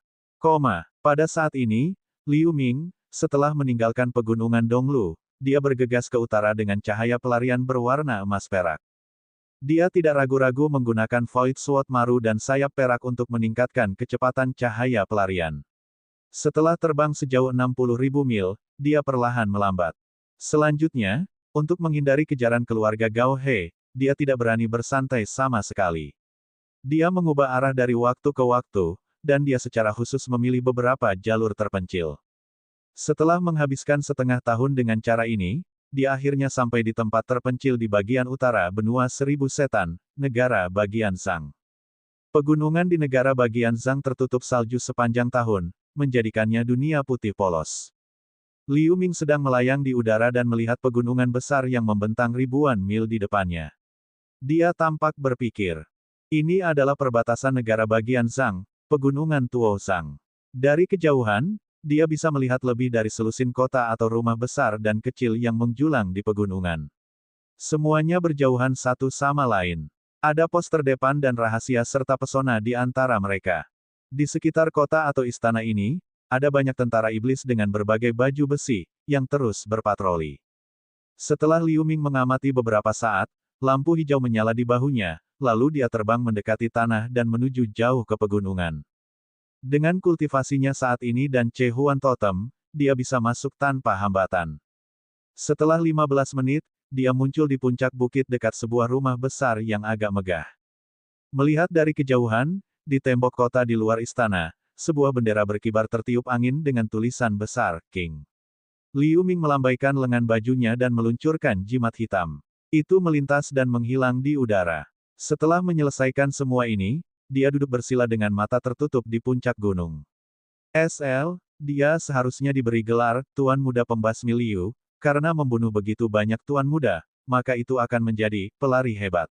Pada saat ini, Liu Ming, setelah meninggalkan pegunungan Donglu, dia bergegas ke utara dengan cahaya pelarian berwarna emas perak. Dia tidak ragu-ragu menggunakan Void Sword Maru dan sayap perak untuk meningkatkan kecepatan cahaya pelarian. Setelah terbang sejauh 60.000 mil, dia perlahan melambat. Selanjutnya, untuk menghindari kejaran keluarga Gao He, dia tidak berani bersantai sama sekali. Dia mengubah arah dari waktu ke waktu, dan dia secara khusus memilih beberapa jalur terpencil. Setelah menghabiskan setengah tahun dengan cara ini, dia akhirnya sampai di tempat terpencil di bagian utara benua Seribu Setan, negara bagian Zhang. Pegunungan di negara bagian Zhang tertutup salju sepanjang tahun, menjadikannya dunia putih polos. Liu Ming sedang melayang di udara dan melihat pegunungan besar yang membentang ribuan mil di depannya. Dia tampak berpikir. Ini adalah perbatasan negara bagian Zhang, pegunungan Tuo Zhang. Dari kejauhan, dia bisa melihat lebih dari selusin kota atau rumah besar dan kecil yang menjulang di pegunungan. Semuanya berjauhan satu sama lain. Ada pos terdepan dan rahasia serta pesona di antara mereka. Di sekitar kota atau istana ini, ada banyak tentara iblis dengan berbagai baju besi, yang terus berpatroli. Setelah Liu Ming mengamati beberapa saat, lampu hijau menyala di bahunya, lalu dia terbang mendekati tanah dan menuju jauh ke pegunungan. Dengan kultivasinya saat ini dan Cehuan Totem, dia bisa masuk tanpa hambatan. Setelah 15 menit, dia muncul di puncak bukit dekat sebuah rumah besar yang agak megah. Melihat dari kejauhan, di tembok kota di luar istana, sebuah bendera berkibar tertiup angin dengan tulisan besar, King. Liu Ming melambaikan lengan bajunya dan meluncurkan jimat hitam. Itu melintas dan menghilang di udara. Setelah menyelesaikan semua ini, dia duduk bersila dengan mata tertutup di puncak gunung. Dia seharusnya diberi gelar, Tuan Muda Pembasmi Liu, karena membunuh begitu banyak Tuan Muda, maka itu akan menjadi pelari hebat.